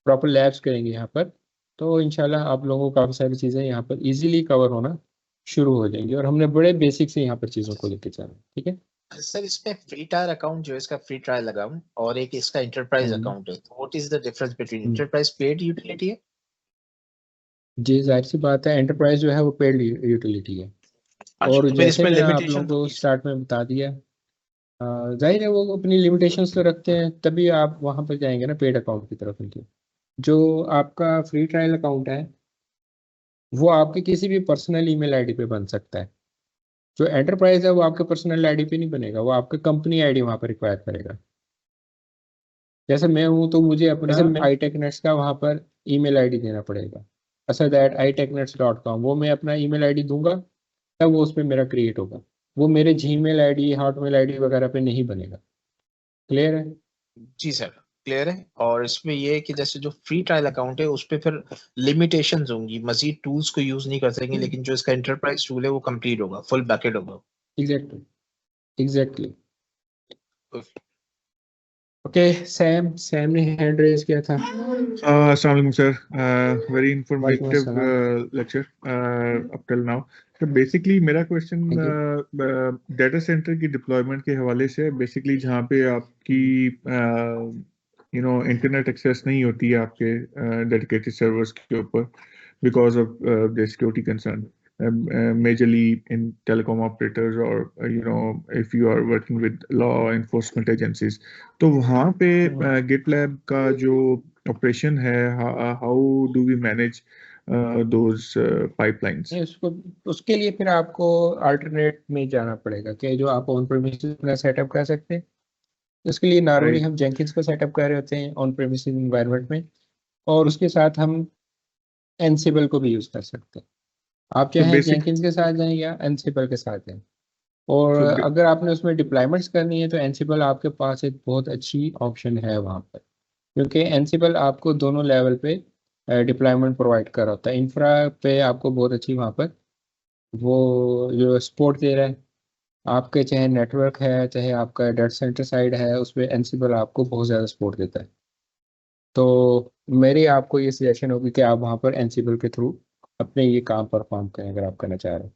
प्रॉपर लैब्स करेंगे यहाँ पर, तो इंशाल्लाह आप लोगों को काफ़ी सारी चीज़ें यहाँ पर इजीली कवर होना शुरू हो जाएंगी। और हमने बड़े बेसिक से यहाँ पर चीज़ों को लेकर चलना है। ठीक है। सर इसमें फ्री ट्रायल अकाउंट जो है, इसका फ्री ट्रायल अकाउंट और एक इसका इंटरप्राइज हम्म, अकाउंट है, तो what is the difference between hmm. Enterprise paid utility है? जी, जाहिर सी बात है, एंटरप्राइज जो है वो पेड यूटिलिटी है। अच्छा, और तो फिर जैसे इसमें मैंने आप लोगों लिमिटेशन को होगी इसमें? स्टार्ट में बता दिया, जाहिर है वो अपनी लिमिटेशंस तो रखते हैं, तभी आप वहां पर जाएंगे ना पेड अकाउंट की तरफ उनके। जो आपका फ्री ट्रायल अकाउंट है, वो आपके किसी भी पर्सनल ईमेल आईडी पे बन सकता है। जो एंटरप्राइज है वो आपके पर्सनल आईडी पे नहीं बनेगा, वो आपके कंपनी आईडी वहां पर रिक्वायर करेगा। जैसे मैं हूँ तो मुझे अपना iTechNets का वहां पर ईमेल आईडी देना पड़ेगा, asad@itechnets.com। वो मैं अपना ईमेल आईडी दूंगा, तब वो उस पर मेरा क्रिएट होगा। वो मेरे जीमेल आईडी, हॉटमेल आईडी वगैरह पे नहीं बनेगा। क्लियर है। जी सर, क्लियर है। और इसमें ये है कि जैसे जो फ्री ट्रायल अकाउंट है उस पे फिर लिमिटेशंस होंगी, मजीद टूल्स को यूज नहीं कर सकेंगे, लेकिन जो इसका इंटरप्राइज टूल है वो कंप्लीट होगा, फुल बैकेट होगा। Exactly, exactly. Okay, Sam Sam ने हैंड रेज किया था। Assalamu alaikum, sir. Very वालेकुम informative अस्सलाम। lecture up till now. So basically मेरा question thank you. Data centre की डिप्लॉयमेंट के हवाले से है। बेसिकली जहाँ पे आपकी इंटरनेट एक्सेस नहीं होती है आपके डेडिकेटेड सर्वर्स के ऊपर because of the security concern, majorly in telecom operators or if you are working with law enforcement agencies, तो वहाँ पे GitLab का जो ऑपरेशन है, how do we manage those pipelines? नहीं, उसको, उसके लिए फिर आपको अल्टरनेट में जाना पड़ेगा कि जो आप ऑन प्रेमिसेस अपना सेटअप कर सकते हैं। उसके लिए नॉर्मली Right. हम जेंकिंस को सेटअप कर रहे होते हैं ऑन प्रेमिसेस इन्वायरमेंट में, और उसके साथ हम एनसिबल को भी यूज कर सकते हैं। आप तो चाहे बेसिक जेंकिंस के साथ जाएं या एनसिबल के साथ जाएं। और So ba- अगर आपने उसमें डिप्लॉयमेंट्स करनी है तो एनसिबल आपके पास एक बहुत अच्छी ऑप्शन है वहाँ पर, क्योंकि एनसिबल आपको दोनों लेवल पे डिप्लॉयमेंट प्रोवाइड कर रहा होता है। इंफ्रा पे आपको बहुत अच्छी वहाँ पर वो जो सपोर्ट दे रहा है आपके, चाहे नेटवर्क है चाहे आपका डाटा सेंटर साइड है, उस पर एनसिबल आपको बहुत ज़्यादा सपोर्ट देता है। तो मेरी आपको ये सजेशन होगी कि आप वहाँ पर एनसिबल के थ्रू अपने ये काम परफॉर्म करें अगर आप करना चाह रहे हैं।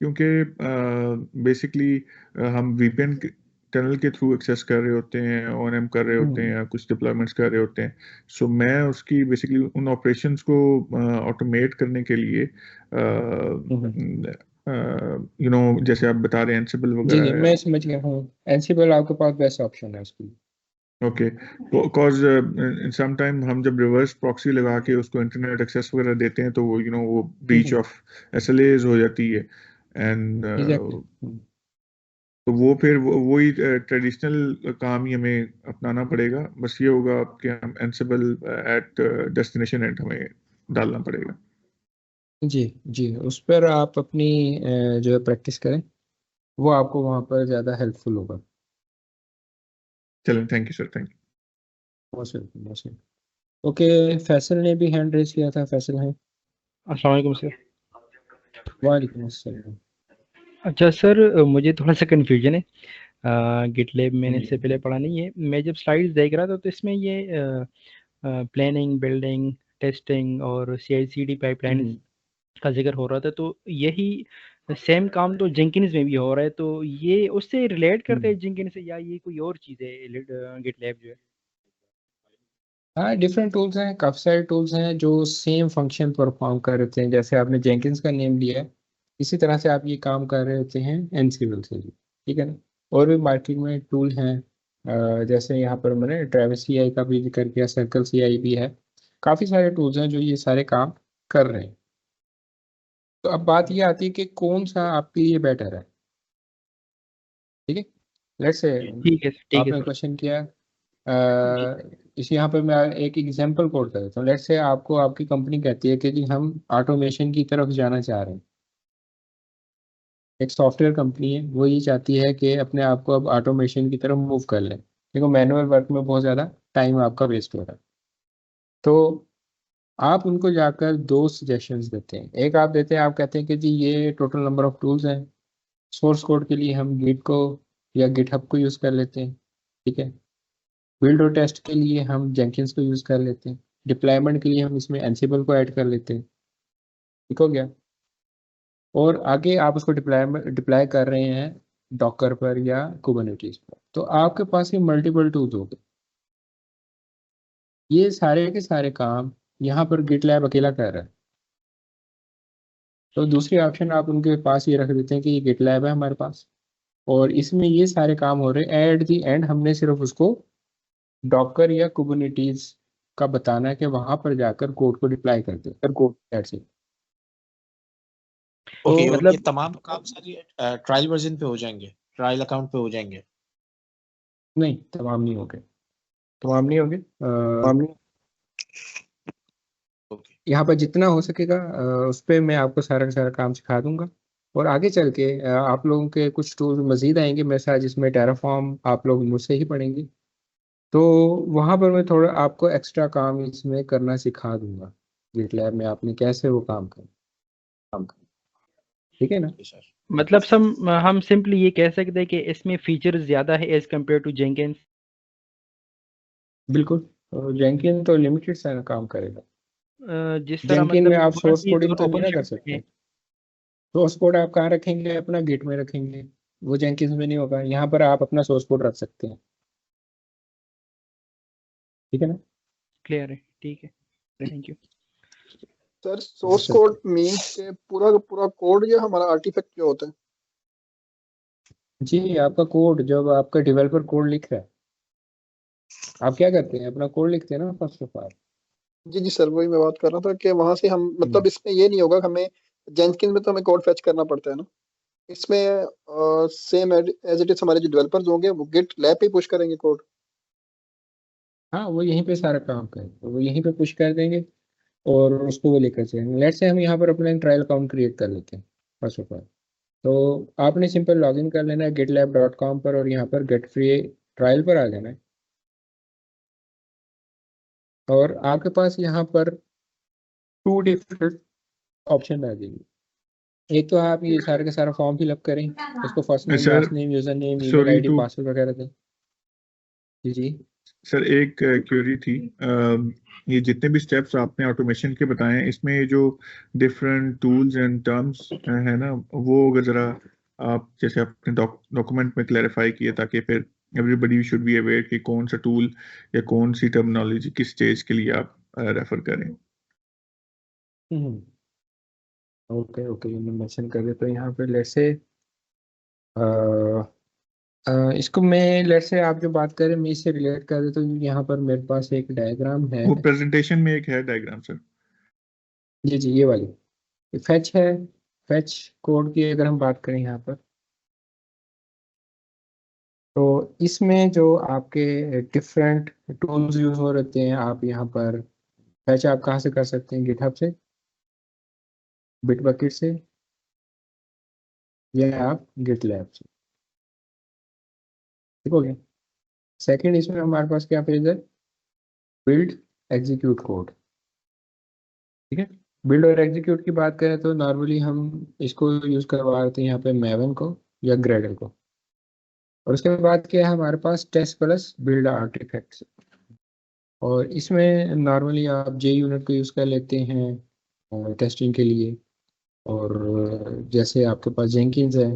क्योंकि बेसिकली हम वीपीएन टनल के थ्रू एक्सेस कर रहे होते हैं, ओएनएम कर रहे होते हैं या कुछ डिप्लॉयमेंट्स कर रहे होते हैं। सो मैं उसकी बेसिकली उन ऑपरेशंस को ऑटोमेट करने के लिए जैसे आप बता रहे हैं एंसिबल जी जी, वगैरह। मैं समझ गया हूँ, एनसिबल आपके पास बेस्ट ऑप्शन है उसकी। ओके, बिकॉज सम टाइम हम जब रिवर्स प्रॉक्सी लगा के उसको इंटरनेट एक्सेस वगैरह देते हैं तो वो वो ब्रीच ऑफ एसएलएज हो जाती है। And exactly. तो वो फिर वही ट्रेडिशनल काम ही हमें अपनाना पड़ेगा। बस ये होगा कि हम एंसिबल एट डेस्टिनेशन एंड हमें डालना पड़ेगा। जी जी, उस पर आप अपनी जो है प्रैक्टिस करें, वो आपको वहाँ पर ज़्यादा हेल्पफुल होगा। चलें, thank you sir, thank you. बहुत बहुत ओके, फैसल ने भी हैंड रेज किया था, फैसल है। अस्सलाम वालेकुम सर। वालेकुम अस्सलाम। अच्छा सर, मुझे थोड़ा सा कन्फ्यूजन है। गिटलैब मैंने इससे पहले पढ़ा नहीं है। मैं जब स्लाइड्स देख रहा था तो इसमें ये प्लानिंग, बिल्डिंग, टेस्टिंग और CI/CD पाइपलाइन का जिक्र हो रहा था, तो यही सेम काम तो जेंकिन्स में भी हो रहा है, तो ये उससे रिलेट करते हैं जेंकिन्स से, या ये कोई और चीज़ है गिटलैब जो है? हाँ, डिफरेंट टूल्स हैं, काफ़ी सारे टूल्स हैं जो सेम फंक्शन परफॉर्म कर रहे होते हैं। जैसे आपने जेंकिन्स का नेम लिया है, इसी तरह से आप ये काम कर रहे होते हैं एनसिबल से भी, ठीक है ना। और भी मार्केट में टूल हैं, जैसे यहाँ पर मैंने ट्रेविस CI का भी जिक्र किया, सर्कल CI भी है। काफ़ी सारे टूल्स हैं जो ये सारे काम कर रहे हैं। तो अब बात ये आती है कि कौन सा आपके लिए बेटर है, ठीक है। लेट्स से ठीक है आपने सर। क्वेश्चन किया, जी इस यहाँ पे मैं एक एग्जांपल कोट कर देता हूँ। लेट्स से आपको आपकी कंपनी कहती है कि जी हम ऑटोमेशन की तरफ जाना चाह रहे हैं। एक सॉफ्टवेयर कंपनी है, वो ये चाहती है कि अपने आप को अब ऑटोमेशन की तरफ मूव कर लें। देखो, मैनुअल वर्क में बहुत ज़्यादा टाइम आपका वेस्ट हो रहा है। तो आप उनको जाकर दो सजेशंस देते हैं। एक आप देते हैं, आप कहते हैं कि जी ये टोटल नंबर ऑफ टूल्स हैं। सोर्स कोड के लिए हम गिट को या गिटहब को यूज़ कर लेते हैं, ठीक है। बिल्ड और टेस्ट के लिए हम जेंकिन्स को यूज़ कर लेते हैं। डिप्लॉयमेंट के लिए हम इसमें एंसिबल को ऐड कर लेते हैं, ठीक हो गया। और आगे आप उसको डिप्लॉय कर रहे हैं डॉकर पर या कुबरनेटिस पर, तो आपके पास ये मल्टीपल टूल्स हो गए। ये सारे के सारे काम यहाँ पर गिटलैब अकेला कर रहा है। तो दूसरी ऑप्शन आप उनके पास ये रख देते हैं कि ये गिटलैब है हमारे पास, और इसमें ये सारे काम हो रहे हैं। एट दी एंड हमने सिर्फ उसको डॉकर या कुबरनेटिस का बताना है कि वहां पर जाकर कोड को डिप्लॉय कर दे, कर कोड दैट्स इट। ओके, तो और ये मतलब तमाम काम सारी ट्रायल वर्जन पे हो जाएंगे, ट्रायल अकाउंट पे हो जाएंगे? नहीं, तमाम नहीं हो गए, तमाम नहीं हो गए। ओके, यहाँ पर जितना हो सकेगा उस पर मैं आपको सारा का सारा काम सिखा दूंगा। और आगे चल के आप लोगों के कुछ टूल मजीद आएंगे मेरे साथ, जिसमें टेराफॉर्म आप लोग मुझसे ही पढ़ेंगे। तो वहाँ पर मैं थोड़ा आपको एक्स्ट्रा काम इसमें करना सिखा दूंगा, गिटलैब में आपने कैसे वो काम करना, ठीक है ना। सर। मतलब हम सिंपली ये कह सकते हैं कि इसमें फीचर्स ज़्यादा है एज कम्पेयर टू जेंकिन्स। बिल्कुल, जेंकिन तो लिमिटेड सारा काम करेगा। जिस तरह जेंकिन में मतलब आप सोर्स कुबरनेटिस कोडिंग और तो नहीं ना कर ओपनशिफ्ट सकते। में। सोर्स कोड आप कहाँ रखेंगे, अपना गिट में रखेंगे, वो जेंकिन्स में नहीं होगा। यहाँ पर आप अपना सोर्स कोड रख सकते हैं, ठीक है ना। क्लियर है, ठीक है, thank you. Sir source code means के पूरा का पूरा कोड या हमारा आर्टिफैक्ट जो होता है? जी, आपका कोड, जब आपका डेवलपर कोड लिख रहा है, आप क्या करते हैं, अपना कोड लिखते हैं ना फर्स्ट ऑफ ऑल। जी जी सर, वही मैं बात कर रहा था कि वहां से हम मतलब इसमें ये नहीं होगा कि हमें जेंकिन्स में तो हमें कोड फेच करना पड़ता है ना। इसमें सेम एज इट इज हमारे जो डेवलपर्स होंगे वो गिट लैब पे पुश करेंगे कोड। हाँ, वो यहीं पे सारा काम करेंगे, वो यहीं पे पुश कर देंगे और उसको वो लेकर चलेंगे। लेट्स से हम यहाँ पर अपना ट्रायल अकाउंट क्रिएट कर लेते हैं फर्स्ट ऑफ ऑल। तो आपने सिंपल लॉगिन कर लेना है gitlab.com पर और यहाँ पर गेट फ्री ट्रायल पर आ जाना है और आपके पास यहाँ पर 2 डिफरेंट ऑप्शन आ जाएंगे। एक तो आप ये सारे का सारा फॉर्म फिलअप करें, उसको first name, sir last name, user name, email sorry ID, two password वगैरह दें। जी सर एक क्वेरी थी। ये जितने भी स्टेप्स आपने ऑटोमेशन के बताए हैं, इसमें ये जो डिफरेंट टूल्स एंड टर्म्स है ना, वो अगर जरा आप जैसे अपने डॉक्यूमेंट में क्लैरिफाई किए, ताकि फिर एवरीबडी शुड बी अवेयर कि कौन सा टूल या कौन सी टर्मिनोलॉजी किस स्टेज के लिए आप रेफर करें। ओके ओके, मैं मेंशन कर देता हूँ यहाँ पे। लेट्स से इसको मैं, लेट्स से आप जो बात करें मैं इससे रिलेट कर देता हूँ। यहाँ पर मेरे पास एक डायग्राम है। वो प्रेजेंटेशन में एक है डायग्राम सर। जी जी, ये वाली फैच है। फैच कोड की अगर हम बात करें यहाँ पर, तो इसमें जो आपके डिफरेंट टूल्स यूज हो रहते हैं, आप यहाँ पर फैच आप कहाँ से कर सकते हैं? गिटहब से, बिटबकेट से, या आप गिटलैब से। ठीक हो गया। सेकंड, इसमें हमारे पास क्या पेज है? Build execute code. ठीक है। बिल्ड और एग्जीक्यूट की बात करें तो नॉर्मली हम इसको यूज करवा रहे थे यहाँ पे मैवन को या ग्रेडल को। और उसके बाद क्या है हमारे पास? Test plus build artifacts. और इसमें नॉर्मली आप जे यूनिट को यूज कर लेते हैं टेस्टिंग के लिए। और जैसे आपके पास जेंकिन्स है,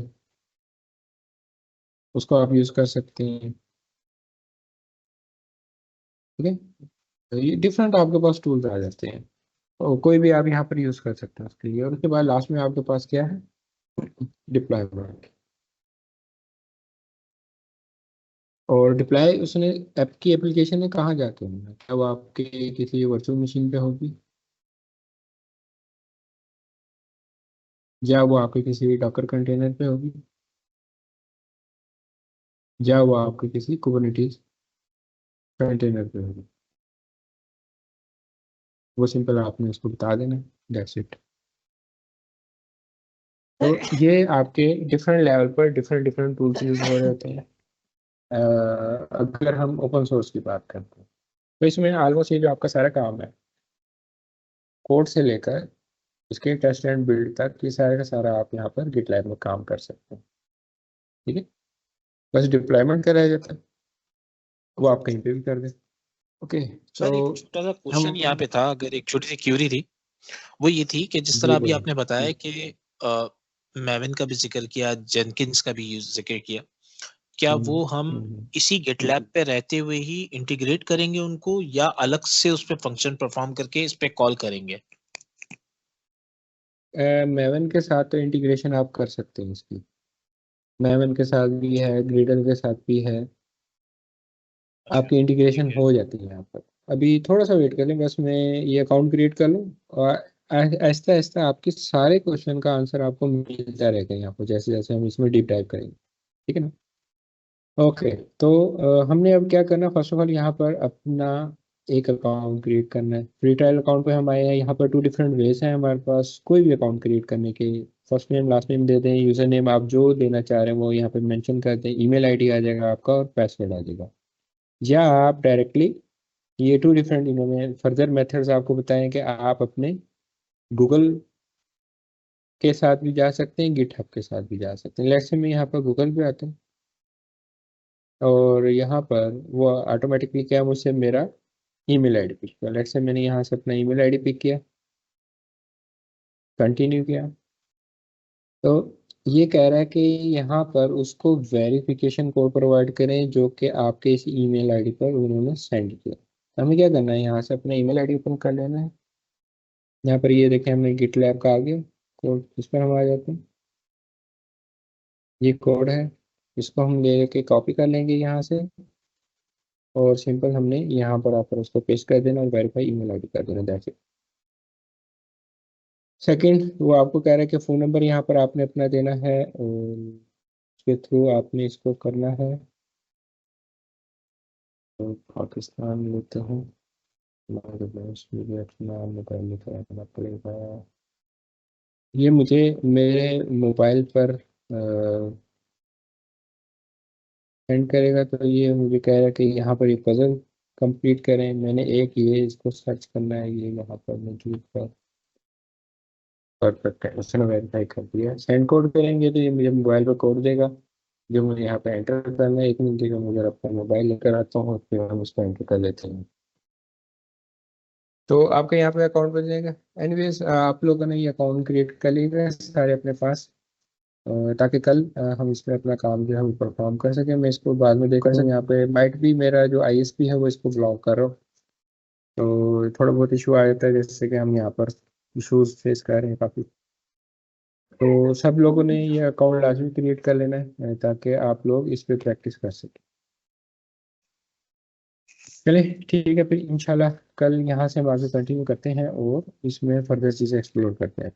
उसको आप यूज कर सकते हैं। ठीक है। तो ये डिफरेंट आपके पास टूल्स आ जाते हैं, और कोई भी आप यहाँ पर यूज कर सकते हैं उसके लिए। और उसके बाद लास्ट में आपके पास क्या है? डिप्लॉयमेंट। और डिप्लॉय उसने ऐप की एप्लीकेशन में कहाँ जाके होना है? क्या वो आपके किसी वर्चुअल मशीन पे होगी, या वो आपके किसी डॉकर कंटेनर पे होगी, या वो आपके किसी कुबरनेटिस कंटेनर पे होगी? वो सिंपल आपने उसको बता देना, दैट्स इट। तो ये आपके डिफरेंट लेवल पर डिफरेंट डिफरेंट टूल्स यूज हो रहे होते हैं। अगर हम ओपन सोर्स की बात करते हैं तो इसमें ऑलमोस्ट ये जो आपका सारा काम है, कोड से लेकर इसके टेस्ट एंड बिल्ड तक, ये सारे का सारा आप यहाँ पर गिटलैब में काम कर सकते हैं। ठीक है। बस डिप्लॉयमेंट का रह जाता है, वो आप कहीं पे भी कर दें। ओके। सर एक तो छोटा सा हम, क्वेश्चन यहाँ पे था, अगर एक छोटी सी क्यूरी थी, वो ये थी कि जिस तरह जी अभी बोलिए। आपने बताया कि मैविन का भी जिक्र किया, जेनकिंस का भी जिक्र किया, क्या वो हम इसी गिटलैब पे रहते हुए ही इंटीग्रेट करेंगे उनको, या अलग से उस पे फंक्शन परफॉर्म करके इस पे कॉल करेंगे? मैवन के साथ तो इंटीग्रेशन आप कर सकते हैं इसकी। मैवन के साथ भी है, ग्रिडल के साथ भी है, अच्छा, आपकी इंटीग्रेशन ठीक है। हो जाती है यहाँ पर। अभी थोड़ा सा वेट कर लें, बस मैं ये अकाउंट क्रिएट कर लूँ, और आहिस्ता आहिस्ता आपके सारे क्वेश्चन का आंसर आपको मिलता रहेगा यहाँ पर, जैसे जैसे हम इसमें डीप डाइव करेंगे। ठीक है ना? ओके। तो हमने अब क्या करना, फर्स्ट ऑफ ऑल यहाँ पर अपना एक अकाउंट क्रिएट करना है। फ्री ट्रायल अकाउंट पे हम आए हैं। यहाँ पर 2 डिफरेंट वेज हैं हमारे पास कोई भी अकाउंट क्रिएट करने के। फर्स्ट नेम, लास्ट नेम दे दें, यूजर नेम आप जो देना चाह रहे हैं वो यहाँ पे मेंशन कर दें, ईमेल आईडी आ जाएगा आपका और पासवर्ड आ जाएगा। या आप डायरेक्टली, ये 2 डिफरेंट इन्होंने फर्दर मेथड्स आपको बताएं कि आप अपने गूगल के साथ भी जा सकते हैं, गिटहब के साथ भी जा सकते हैं। लेट्स से मैं यहाँ पर गूगल पे आता हूँ, और यहाँ पर वो ऑटोमेटिकली क्या मुझसे मेरा ईमेल आईडी पिक किया। लेट्स से मैंने यहाँ से अपना ईमेल आईडी पिक किया, कंटिन्यू किया, तो ये कह रहा है कि यहाँ पर उसको वेरिफिकेशन कोड प्रोवाइड करें जो कि आपके इस ईमेल आईडी पर उन्होंने सेंड किया। तो हमें क्या करना है, यहाँ से अपना ईमेल आईडी ओपन कर लेना है। यहाँ पर ये देखें, हमने गिटलैब का आ गया कोड, इस पर हम आ जाते हैं। ये कोड है, इसको हम ले के कॉपी कर लेंगे यहाँ से, और सिंपल हमने यहाँ पर आकर उसको पेस्ट कर देना और वेरीफाई ईमेल आईडी कर देना, दैट्स इट। सेकंड, वो आपको कह रहा है कि फ़ोन नंबर यहाँ पर आपने अपना देना है, और उसके थ्रू आपने इसको करना है। तो पाकिस्तान लेते हैं, बांग्लादेश, मुझे अपना मोबाइल लेकर आना पड़ेगा। ये मुझे मेरे मोबाइल पर सेंड करेगा तो ये मुझे कह रहा है कि यहाँ पर ये पजल कंप्लीट करें। मैंने एक ये इसको सर्च करना है, ये यहाँ पर मौजूद है। परफेक्ट है, उसने वेरीफाई कर दिया। सेंड कोड करेंगे तो ये मुझे मोबाइल पर कोड देगा जो मुझे यहाँ पे एंटर करना है। एक मिनट देगा, मुझे अपना मोबाइल लेकर आता हूँ, फिर हम उसको एंटर कर लेते हैं। तो आपका यहाँ पे अकाउंट बन जाएगा। एनीवेज आप लोगों ने ये अकाउंट क्रिएट कर लिए सारे अपने पास, ताकि कल हम इसमें अपना काम जो है वो परफॉर्म कर सकें। मैं इसको बाद में देखता हूँ, यहाँ पे माइट भी मेरा जो आईएसपी है वो इसको ब्लॉक कर रहा हूँ, तो थोड़ा बहुत इशू आ जाता है, जैसे कि हम यहाँ पर इशूज फेस कर रहे हैं काफ़ी। तो सब लोगों ने ये अकाउंट लाजमी क्रिएट कर लेना है ताकि आप लोग इस पर प्रैक्टिस कर सकें। चलिए ठीक है, फिर इंशाल्लाह कल यहाँ से हम आगे कंटिन्यू करते हैं और इसमें फर्दर चीज़ें एक्सप्लोर करते हैं।